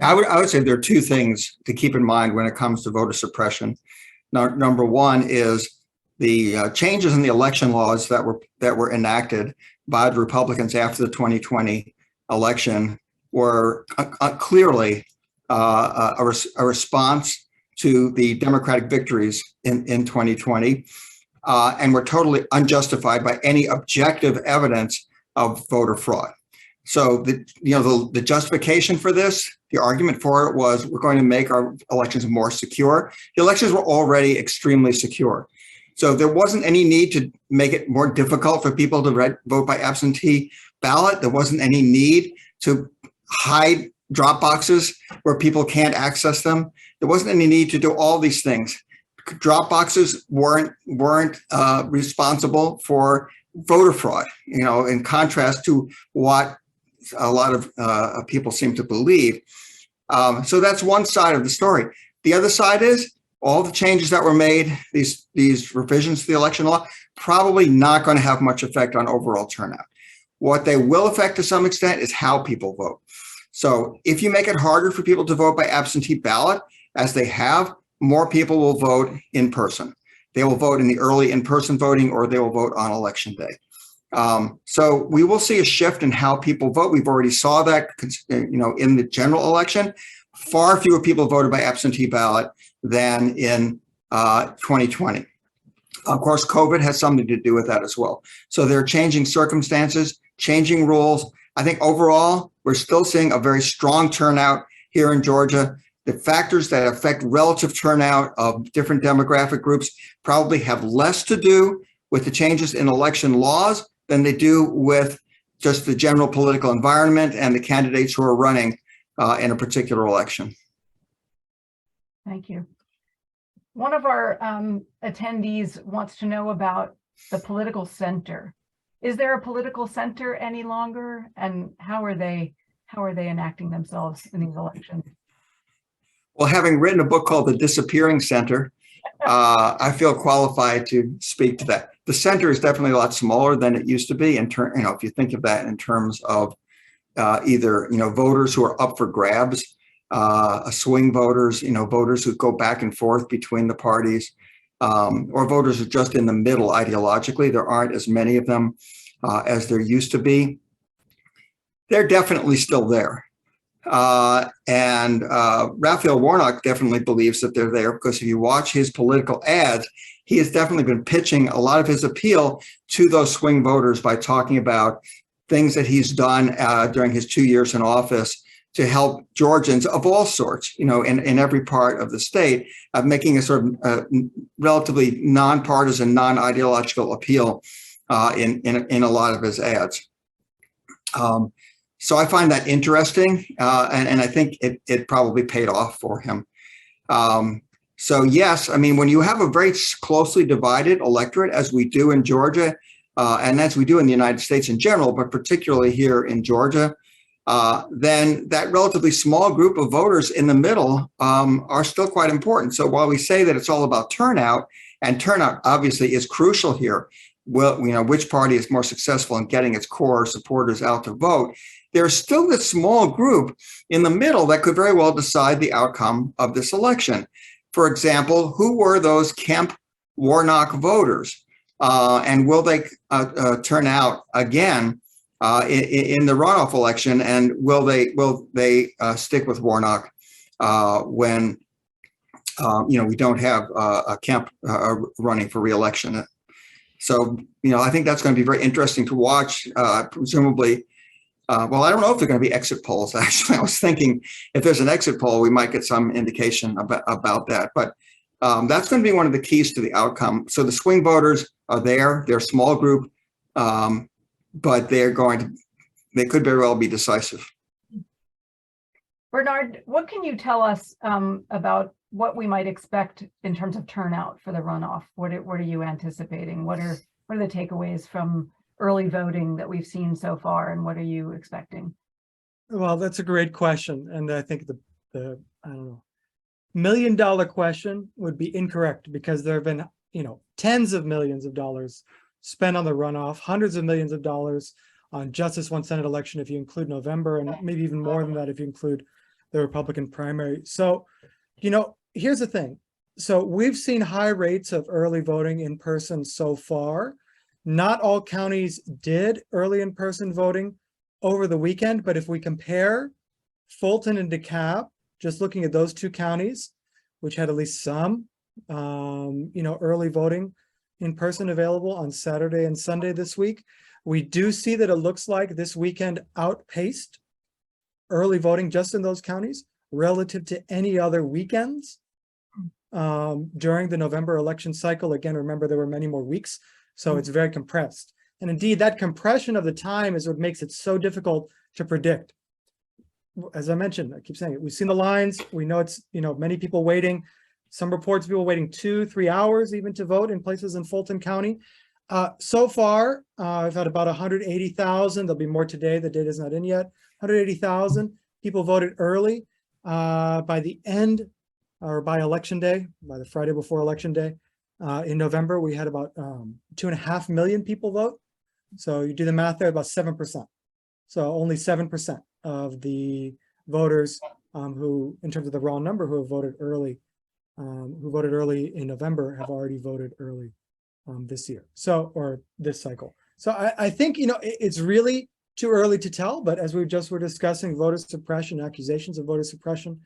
I would say there are two things to keep in mind when it comes to voter suppression. Number one is the changes in the election laws that were enacted by the Republicans after the 2020 election were clearly a response to the Democratic victories in 2020, and were totally unjustified by any objective evidence of voter fraud. So the justification for this, the argument for it was we're going to make our elections more secure. The elections were already extremely secure. So there wasn't any need to make it more difficult for people to vote by absentee ballot. There wasn't any need to hide drop boxes where people can't access them. There wasn't any need to do all these things. Drop boxes weren't responsible for voter fraud, you know, in contrast to what a lot of people seem to believe. So that's one side of the story. The other side is all the changes that were made, these revisions to the election law, probably not going to have much effect on overall turnout. What they will affect to some extent is how people vote. So if you make it harder for people to vote by absentee ballot, as they have, more people will vote in person. They will vote in the early in-person voting, or they will vote on election day. So we will see a shift in how people vote. We've already saw that, you know, in the general election. Far fewer people voted by absentee ballot than in 2020. Of course, COVID has something to do with that as well. So there are changing circumstances, changing rules. I think overall, we're still seeing a very strong turnout here in Georgia. The factors that affect relative turnout of different demographic groups probably have less to do with the changes in election laws than they do with just the general political environment and the candidates who are running in a particular election. Thank you. One of our attendees wants to know about the political center. Is there a political center any longer, and how are they enacting themselves in these elections? Well, having written a book called The Disappearing Center, I feel qualified to speak to that. The center is definitely a lot smaller than it used to be. If you think of that in terms of either voters who are up for grabs, swing voters, voters who go back and forth between the parties, or voters who are just in the middle ideologically. There aren't as many of them as there used to be. They're definitely still there. And Raphael Warnock definitely believes that they're there, because if you watch his political ads, he has definitely been pitching a lot of his appeal to those swing voters by talking about things that he's done during his 2 years in office to help Georgians of all sorts, in every part of the state, of making a sort of relatively nonpartisan, non-ideological appeal in a lot of his ads. So I find that interesting, and I think it probably paid off for him. So yes, I mean, when you have a very closely divided electorate, as we do in Georgia, and as we do in the United States in general, but particularly here in Georgia, then that relatively small group of voters in the middle are still quite important. So while we say that it's all about turnout, and turnout obviously is crucial here, which party is more successful in getting its core supporters out to vote, there's still this small group in the middle that could very well decide the outcome of this election. For example, who were those Kemp Warnock voters? And will they turn out again in the runoff election? And will they stick with Warnock when we don't have a Kemp running for re-election? So I think that's going to be very interesting to watch. Presumably, well, I don't know if there are going to be exit polls. Actually, I was thinking if there's an exit poll, we might get some indication about that. But that's going to be one of the keys to the outcome. So the swing voters are there; they're a small group, but they could very well be decisive. Bernard, what can you tell us about what we might expect in terms of turnout for the runoff? What are you anticipating? What are the takeaways from early voting that we've seen so far, and what are you expecting? Well, that's a great question, and I think the I don't know, $1 million question would be incorrect, because there have been tens of millions of dollars spent on the runoff, hundreds of millions of dollars on just this one Senate election if you include November, and maybe even more than that if you include the Republican primary. So, here's the thing. So we've seen high rates of early voting in person so far. Not all counties did early in-person voting over the weekend, but if we compare Fulton and DeKalb, just looking at those two counties, which had at least some, early voting in person available on Saturday and Sunday this week, we do see that it looks like this weekend outpaced early voting just in those counties relative to any other weekends during the November election cycle. Again, remember, there were many more weeks, so it's very compressed. And indeed, that compression of the time is what makes it so difficult to predict. As I mentioned, I keep saying it, we've seen the lines, we know it's, many people waiting, some reports of people waiting 2-3 hours even to vote in places in Fulton County. So far, I've had about 180,000, there'll be more today, the data's not in yet, 180,000 people voted early. By the end, or by election day, by the Friday before election day, in November, we had about 2.5 million people vote. So you do the math there, about 7%. So only 7% of the voters who, in terms of the raw number, who voted early in November, have already voted early this year. So, or this cycle. So I think, it's really too early to tell, but as we just were discussing voter suppression, accusations of voter suppression,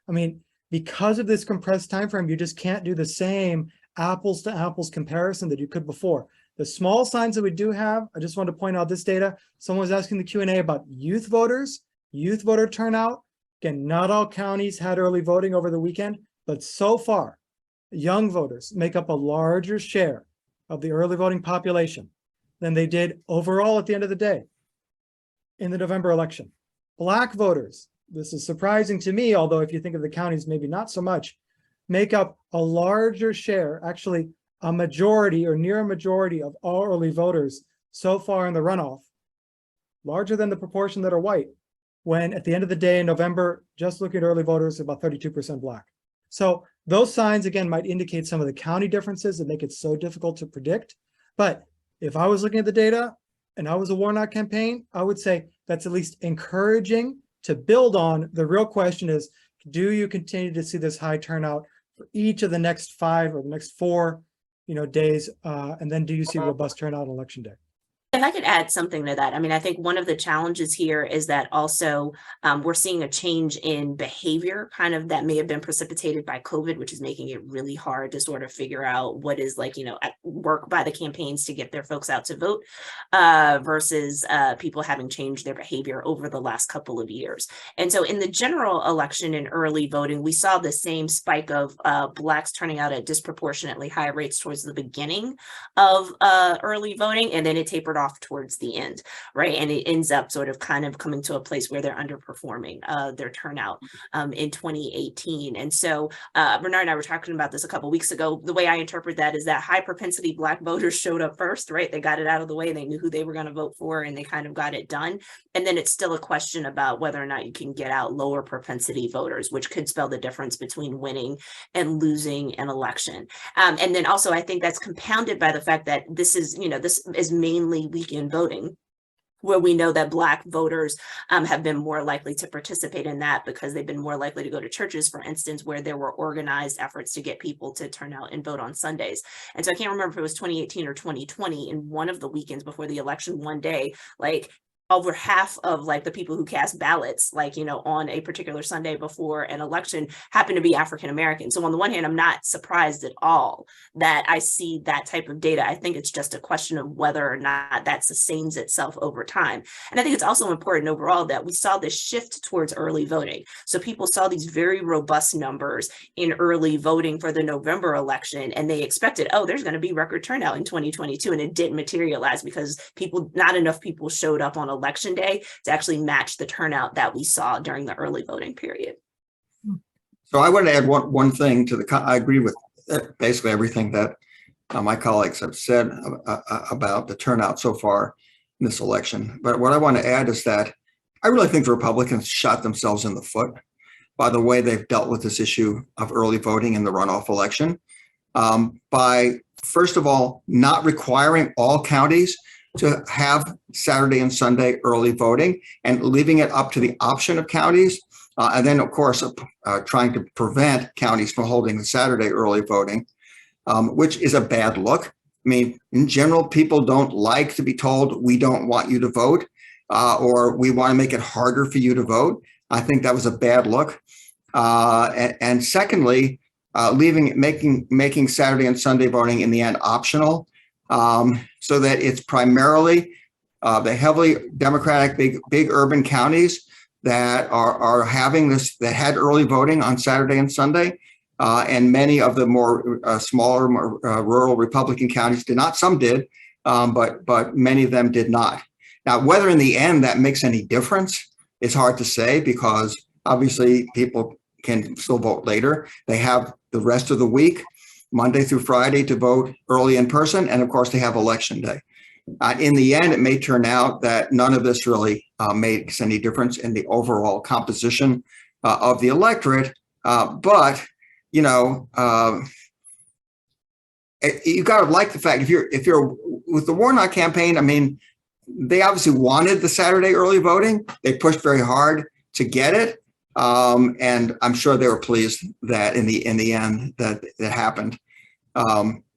I mean, because of this compressed time frame, you just can't do the same apples to apples comparison that you could before. The small signs that we do have, I just wanted to point out this data. Someone was asking the Q&A about youth voters, youth voter turnout. Again, not all counties had early voting over the weekend, but so far, young voters make up a larger share of the early voting population than they did overall at the end of the day in the November election. Black voters, this is surprising to me, although if you think of the counties, maybe not so much, make up a larger share, actually a majority or near a majority of all early voters so far in the runoff, larger than the proportion that are white, when at the end of the day in November, just looking at early voters, about 32% Black. So those signs, again, might indicate some of the county differences that make it so difficult to predict. But if I was looking at the data and I was a Warnock campaign, I would say that's at least encouraging to build on. The real question is, do you continue to see this high turnout for each of the next 5 or the next 4 days, and then do you see robust turnout on election day? If I could add something to that, I mean, I think one of the challenges here is that also we're seeing a change in behavior kind of that may have been precipitated by COVID, which is making it really hard to sort of figure out what is work by the campaigns to get their folks out to vote versus people having changed their behavior over the last couple of years. And so in the general election and early voting, we saw the same spike of Blacks turning out at disproportionately high rates towards the beginning of early voting, and then it tapered off off towards the end, right? And it ends up sort of kind of coming to a place where they're underperforming their turnout in 2018. And so Bernard and I were talking about this a couple of weeks ago. The way I interpret that is that high propensity Black voters showed up first, right? They got it out of the way. They knew who they were going to vote for, and they kind of got it done. And then it's still a question about whether or not you can get out lower propensity voters, which could spell the difference between winning and losing an election. And then also, I think that's compounded by the fact that this is mainly weekend voting, where we know that Black voters have been more likely to participate in that because they've been more likely to go to churches, for instance, where there were organized efforts to get people to turn out and vote on Sundays. And so I can't remember if it was 2018 or 2020, in one of the weekends before the election, one day, like over half of like the people who cast ballots, like, on a particular Sunday before an election happen to be African American. So on the one hand, I'm not surprised at all that I see that type of data. I think it's just a question of whether or not that sustains itself over time. And I think it's also important overall that we saw this shift towards early voting. So people saw these very robust numbers in early voting for the November election, and they expected, oh, there's going to be record turnout in 2022. And it didn't materialize because not enough people showed up on election day to actually match the turnout that we saw during the early voting period. So I want to add one thing to I agree with basically everything that my colleagues have said about the turnout so far in this election. But what I want to add is that I really think the Republicans shot themselves in the foot by the way they've dealt with this issue of early voting in the runoff election, by, first of all, not requiring all counties to have Saturday and Sunday early voting and leaving it up to the option of counties. And then, of course, trying to prevent counties from holding the Saturday early voting, which is a bad look. I mean, in general, people don't like to be told, we don't want you to vote, or we want to make it harder for you to vote. I think that was a bad look. And secondly, making Saturday and Sunday voting in the end optional, so that it's primarily the heavily Democratic big urban counties that are having this, that had early voting on Saturday and Sunday, and many of the more smaller, more rural Republican counties did not. Some did, but many of them did not. Now, whether in the end that makes any difference is hard to say, because obviously people can still vote later. They have the rest of the week, Monday through Friday, to vote early in person. And of course, they have election day. In the end, it may turn out that none of this really makes any difference in the overall composition of the electorate. But, you got to like the fact, if you're with the Warnock campaign, I mean, they obviously wanted the Saturday early voting. They pushed very hard to get it. And I'm sure they were pleased that in the end that it happened.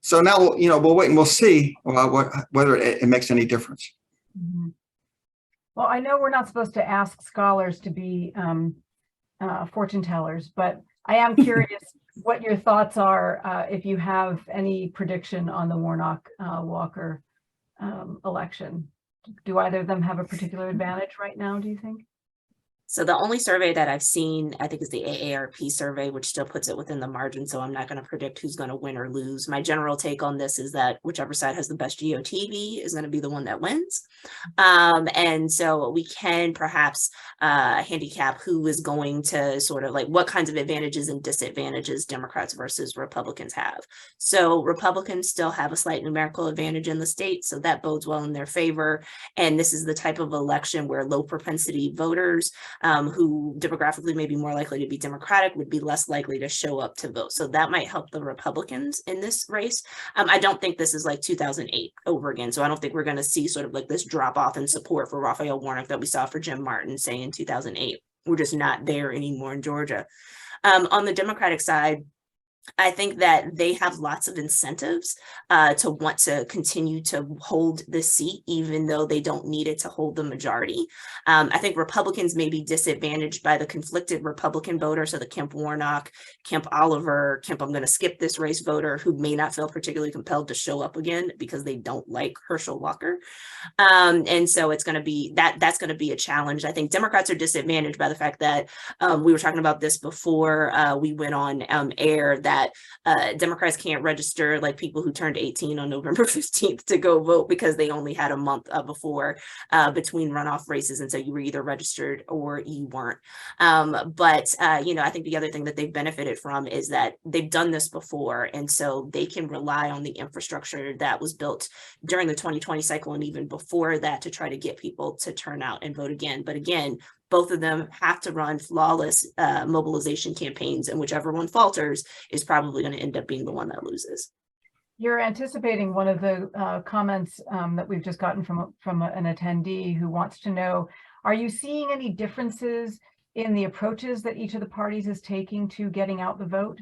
So now, we'll wait and we'll see whether it makes any difference. Mm-hmm. Well, I know we're not supposed to ask scholars to be fortune tellers, but I am curious what your thoughts are, if you have any prediction on the Warnock-Walker election. Do either of them have a particular advantage right now, do you think? So the only survey that I've seen, I think, is the AARP survey, which still puts it within the margin. So I'm not going to predict who's going to win or lose. My general take on this is that whichever side has the best GOTV is going to be the one that wins. And so we can perhaps handicap who is going to sort of like what kinds of advantages and disadvantages Democrats versus Republicans have. So Republicans still have a slight numerical advantage in the state, so that bodes well in their favor. And this is the type of election where low propensity voters who demographically may be more likely to be Democratic would be less likely to show up to vote. So that might help the Republicans in this race. I don't think this is like 2008 over again. So I don't think we're going to see sort of like this drop off in support for Raphael Warnock that we saw for Jim Martin, say, in 2008. We're just not there anymore in Georgia. On the Democratic side, I think that they have lots of incentives to want to continue to hold the seat, even though they don't need it to hold the majority. I think Republicans may be disadvantaged by the conflicted Republican voter, so the Kemp Warnock, Kemp Oliver, Kemp I'm going to skip this race voter, who may not feel particularly compelled to show up again because they don't like Herschel Walker. And so it's going to be that's going to be a challenge. I think Democrats are disadvantaged by the fact that we were talking about this before we went on air, that that Democrats can't register like people who turned 18 on November 15th to go vote because they only had a month before between runoff races. And so you were either registered or you weren't. But I think the other thing that they've benefited from is that they've done this before. And so they can rely on the infrastructure that was built during the 2020 cycle and even before that to try to get people to turn out and vote again. But again, both of them have to run flawless mobilization campaigns, and whichever one falters is probably going to end up being the one that loses. You're anticipating one of the comments that we've just gotten from an attendee who wants to know, are you seeing any differences in the approaches that each of the parties is taking to getting out the vote?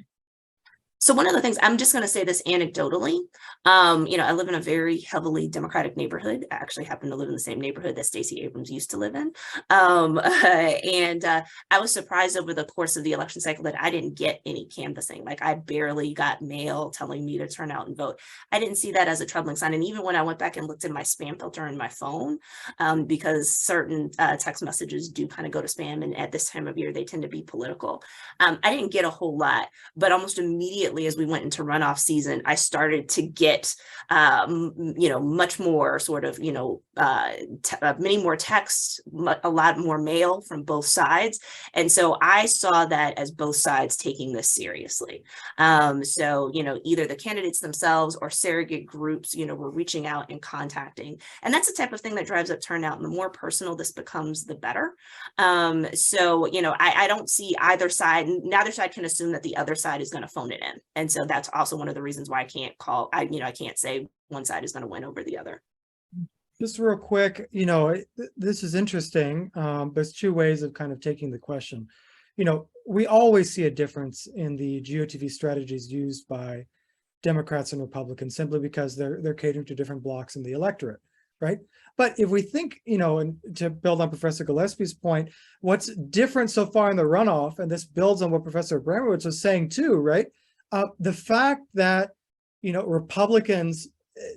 So one of the things, I'm just going to say this anecdotally, I live in a very heavily Democratic neighborhood. I actually happen to live in the same neighborhood that Stacey Abrams used to live in. I was surprised over the course of the election cycle that I didn't get any canvassing. Like I barely got mail telling me to turn out and vote. I didn't see that as a troubling sign. And even when I went back and looked at my spam filter in my phone, because certain text messages do kind of go to spam, and at this time of year, they tend to be political. I didn't get a whole lot, but almost immediately as we went into runoff season, I started to get, much more sort of, many more texts, a lot more mail from both sides. And so I saw that as both sides taking this seriously. Either the candidates themselves or surrogate groups, were reaching out and contacting. And that's the type of thing that drives up turnout. And the more personal this becomes, the better. I don't see either side. Neither side can assume that the other side is going to phone it in. And so that's also one of the reasons why I can't say one side is going to win over the other. Just real quick, this is interesting. There's two ways of kind of taking the question. We always see a difference in the GOTV strategies used by Democrats and Republicans simply because they're catering to different blocks in the electorate, right? But if we think, and to build on Professor Gillespie's point, what's different so far in the runoff, and this builds on what Professor Abramowitz was saying too, right? The fact that, Republicans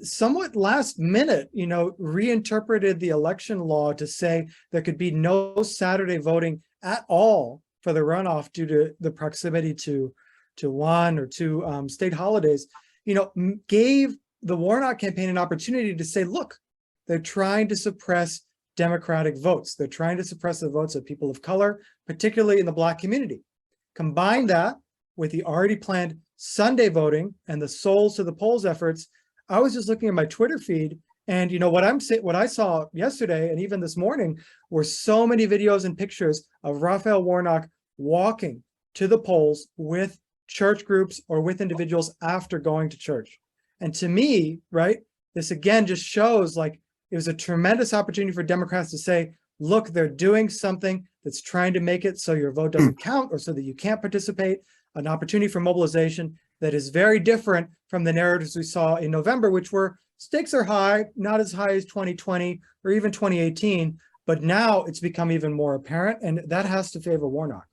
somewhat last minute, reinterpreted the election law to say there could be no Saturday voting at all for the runoff due to the proximity to one or two state holidays, gave the Warnock campaign an opportunity to say, look, they're trying to suppress Democratic votes. They're trying to suppress the votes of people of color, particularly in the Black community. Combine that with the already planned Sunday voting and the souls to the polls efforts. I was just looking at my Twitter feed, and what I saw yesterday and even this morning were so many videos and pictures of Raphael Warnock walking to the polls with church groups or with individuals after going to church. And to me, right, this again just shows like it was a tremendous opportunity for Democrats to say, look, they're doing something that's trying to make it so your vote doesn't count or so that you can't participate. An opportunity for mobilization that is very different from the narratives we saw in November, which were stakes are high, not as high as 2020 or even 2018, but now it's become even more apparent, and that has to favor Warnock.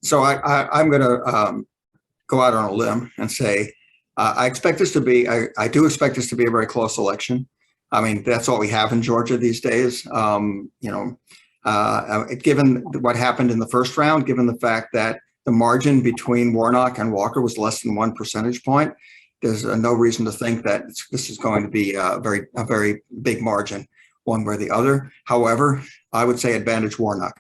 So I'm going to go out on a limb and say I expect this to be, I do expect this to be a very close election. I mean, that's all we have in Georgia these days. Given what happened in the first round, given the fact that the margin between Warnock and Walker was less than 1 percentage point, there's no reason to think that this is going to be a very big margin one way or the other. However, I would say advantage Warnock.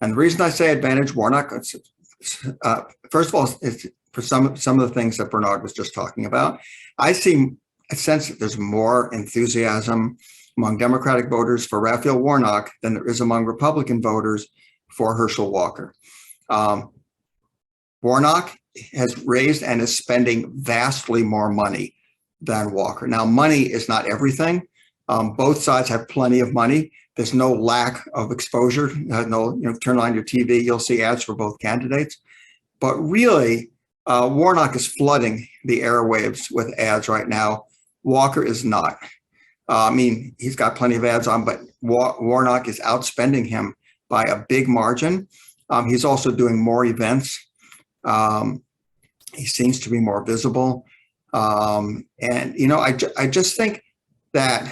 And the reason I say advantage Warnock, first of all, it's for some of the things that Bernard was just talking about. I see a sense that there's more enthusiasm among Democratic voters for Raphael Warnock than there is among Republican voters for Herschel Walker. Warnock has raised and is spending vastly more money than Walker. Now, money is not everything. Both sides have plenty of money. There's no lack of exposure. Turn on your TV, you'll see ads for both candidates. But really, Warnock is flooding the airwaves with ads right now. Walker is not. He's got plenty of ads on, but Warnock is outspending him by a big margin. He's also doing more events. He seems to be more visible. I just think that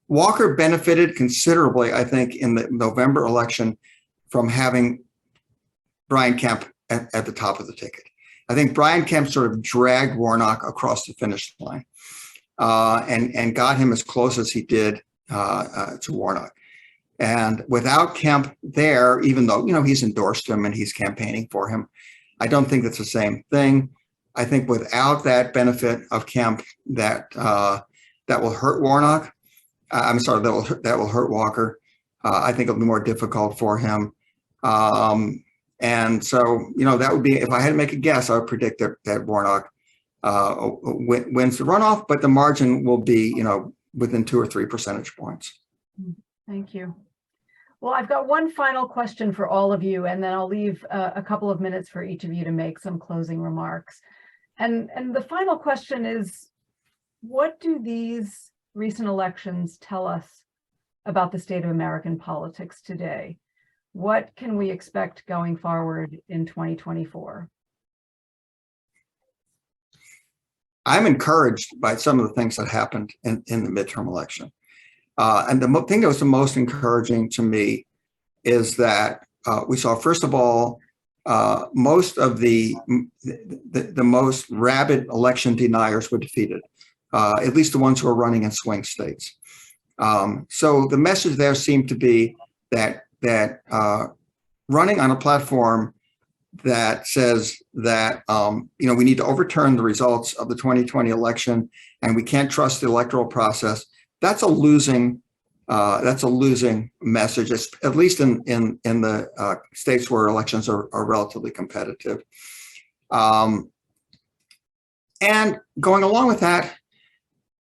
Walker benefited considerably, I think, in the November election from having Brian Kemp at the top of the ticket. I think Brian Kemp sort of dragged Warnock across the finish line and got him as close as he did to Warnock. And without Kemp there, even though, he's endorsed him and he's campaigning for him, I don't think that's the same thing. I think without that benefit of Kemp, that will hurt Warnock. I'm sorry, that will hurt Walker. I think it'll be more difficult for him. And so, that would be, if I had to make a guess, I would predict that Warnock wins the runoff, but the margin will be, within 2 or 3 percentage points. Thank you. Well, I've got one final question for all of you, and then I'll leave a couple of minutes for each of you to make some closing remarks. And the final question is, what do these recent elections tell us about the state of American politics today? What can we expect going forward in 2024? I'm encouraged by some of the things that happened in the midterm election. And the thing that was the most encouraging to me is that we saw, first of all, most of the most rabid election deniers were defeated, at least the ones who are running in swing states. So the message there seemed to be that running on a platform that says that we need to overturn the results of the 2020 election and we can't trust the electoral process. That's a losing message, at least in the states where elections are relatively competitive. And going along with that,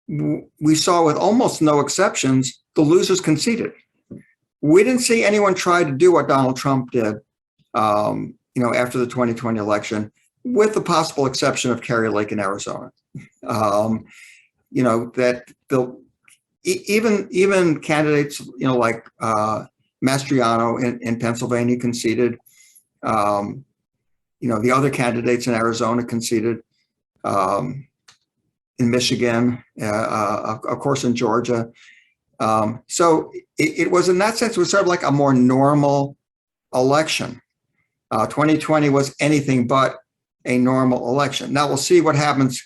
we saw with almost no exceptions, the losers conceded. We didn't see anyone try to do what Donald Trump did, after the 2020 election, with the possible exception of Kerry Lake in Arizona. Even candidates, like Mastriano in Pennsylvania conceded. The other candidates in Arizona conceded. In Michigan, of course, in Georgia. So it was, in that sense, it was sort of like a more normal election. 2020 was anything but a normal election. Now we'll see what happens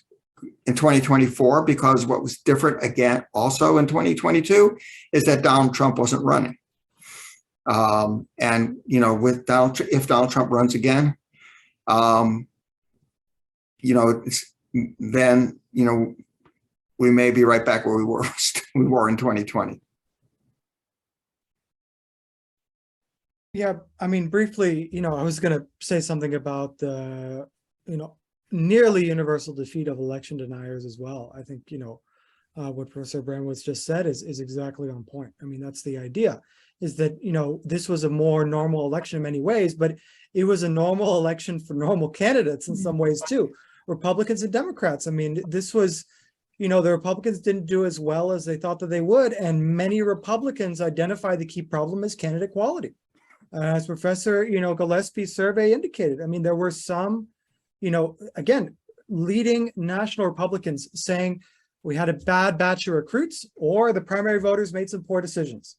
in 2024, because what was different again also in 2022 is that Donald Trump wasn't running. And with if Donald Trump runs again, then we may be right back where we were in 2020. Yeah, I mean, briefly, I was going to say something about the, nearly universal defeat of election deniers as well. I think, what Professor Bramwitz just said is exactly on point. I mean, that's the idea, is that, this was a more normal election in many ways, but it was a normal election for normal candidates in some ways too. Republicans and Democrats. I mean, this was, the Republicans didn't do as well as they thought that they would. And many Republicans identify the key problem as candidate quality. As Professor, Gillespie's survey indicated, I mean, there were some, again, leading national Republicans saying we had a bad batch of recruits, or the primary voters made some poor decisions.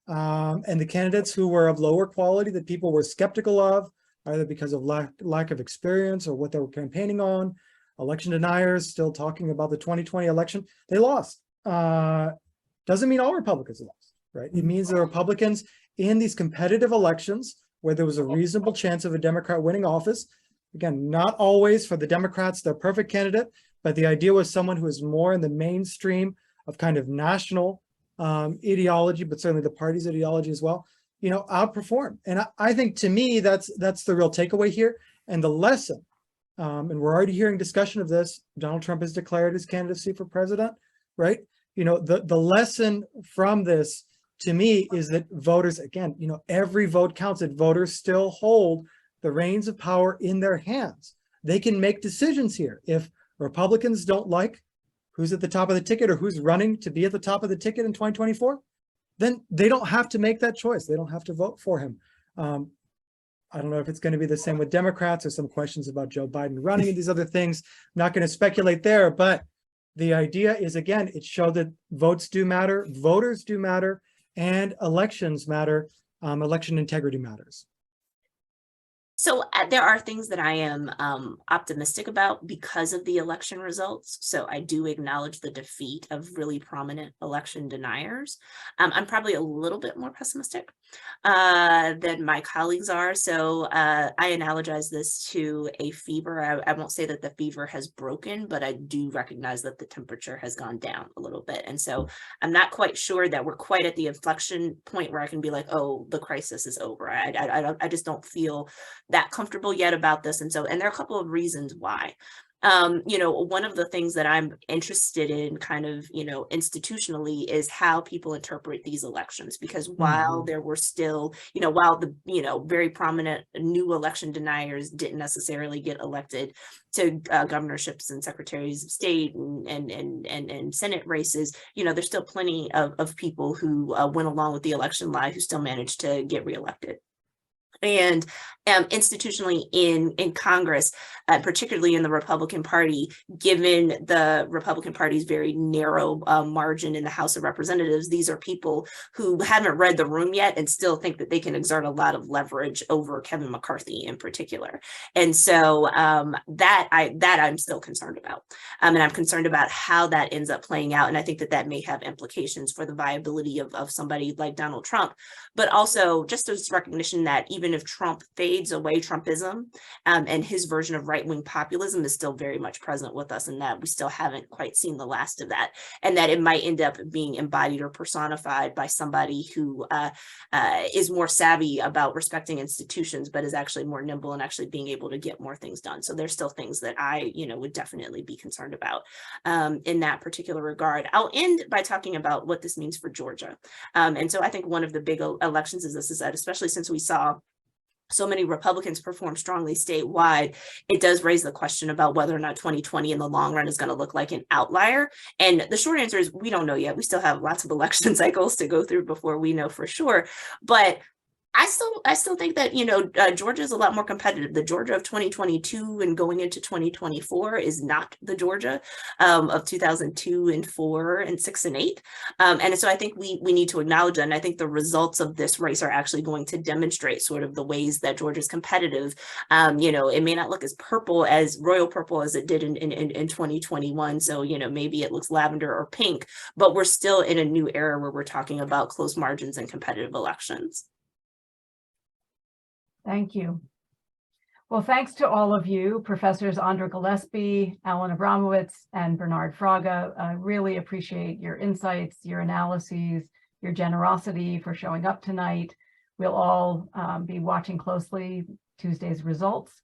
And the candidates who were of lower quality that people were skeptical of, either because of lack of experience or what they were campaigning on, election deniers still talking about the 2020 election, they lost. Doesn't mean all Republicans lost, right? It means the Republicans in these competitive elections where there was a reasonable chance of a Democrat winning office, again, not always for the Democrats, the perfect candidate, but the idea was someone who is more in the mainstream of kind of national ideology, but certainly the party's ideology as well, outperform. And I think, to me, that's the real takeaway here. And the lesson, and we're already hearing discussion of this, Donald Trump has declared his candidacy for president, right? The lesson from this, to me, is that voters, again, every vote counts, that voters still hold the reins of power in their hands. They can make decisions here. If Republicans don't like who's at the top of the ticket or who's running to be at the top of the ticket in 2024, then they don't have to make that choice. They don't have to vote for him. I don't know if it's going to be the same with Democrats, or some questions about Joe Biden running and these other things. I'm not going to speculate there, but the idea is, again, it showed that votes do matter, voters do matter, and elections matter. Election integrity matters. So there are things that I am optimistic about because of the election results. So I do acknowledge the defeat of really prominent election deniers. I'm probably a little bit more pessimistic than my colleagues are. So I analogize this to a fever. I won't say that the fever has broken, but I do recognize that the temperature has gone down a little bit. And so I'm not quite sure that we're quite at the inflection point where I can be like, oh, the crisis is over. I just don't feel that comfortable yet about this. And there are a couple of reasons why. One of the things that I'm interested in kind of, institutionally is how people interpret these elections, because while there were still, while the, very prominent new election deniers didn't necessarily get elected to governorships and secretaries of state and Senate races, there's still plenty of people who went along with the election lie who still managed to get reelected. And institutionally in Congress, particularly in the Republican Party, given the Republican Party's very narrow margin in the House of Representatives, these are people who haven't read the room yet and still think that they can exert a lot of leverage over Kevin McCarthy in particular. And so that I'm still concerned about. And I'm concerned about how that ends up playing out. And I think that may have implications for the viability of somebody like Donald Trump, but also just as recognition that even if Trump fades away, Trumpism and his version of right-wing populism is still very much present with us, and that we still haven't quite seen the last of that, and that it might end up being embodied or personified by somebody who is more savvy about respecting institutions, but is actually more nimble and actually being able to get more things done. So there's still things that I, would definitely be concerned about in that particular regard. I'll end by talking about what this means for Georgia. And so I think one of the big elections is that, especially since we saw so many Republicans perform strongly statewide, it does raise the question about whether or not 2020 in the long run is going to look like an outlier. And the short answer is we don't know yet. We still have lots of election cycles to go through before we know for sure. But I still think that, Georgia is a lot more competitive. The Georgia of 2022 and going into 2024 is not the Georgia of 2002 and 4 and 6 and 8. And so I think we need to acknowledge that. And I think the results of this race are actually going to demonstrate sort of the ways that Georgia's competitive. It may not look as royal purple as it did in 2021. So, maybe it looks lavender or pink, but we're still in a new era where we're talking about close margins and competitive elections. Thank you. Well, thanks to all of you, Professors Andra Gillespie, Alan Abramowitz, and Bernard Fraga. I really appreciate your insights, your analyses, your generosity for showing up tonight. We'll all be watching closely Tuesday's results,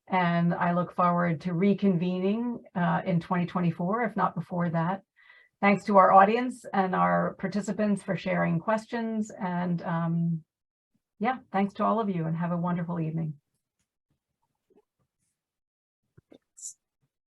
and I look forward to reconvening in 2024, if not before that. Thanks to our audience and our participants for sharing questions, and yeah, thanks to all of you, and have a wonderful evening.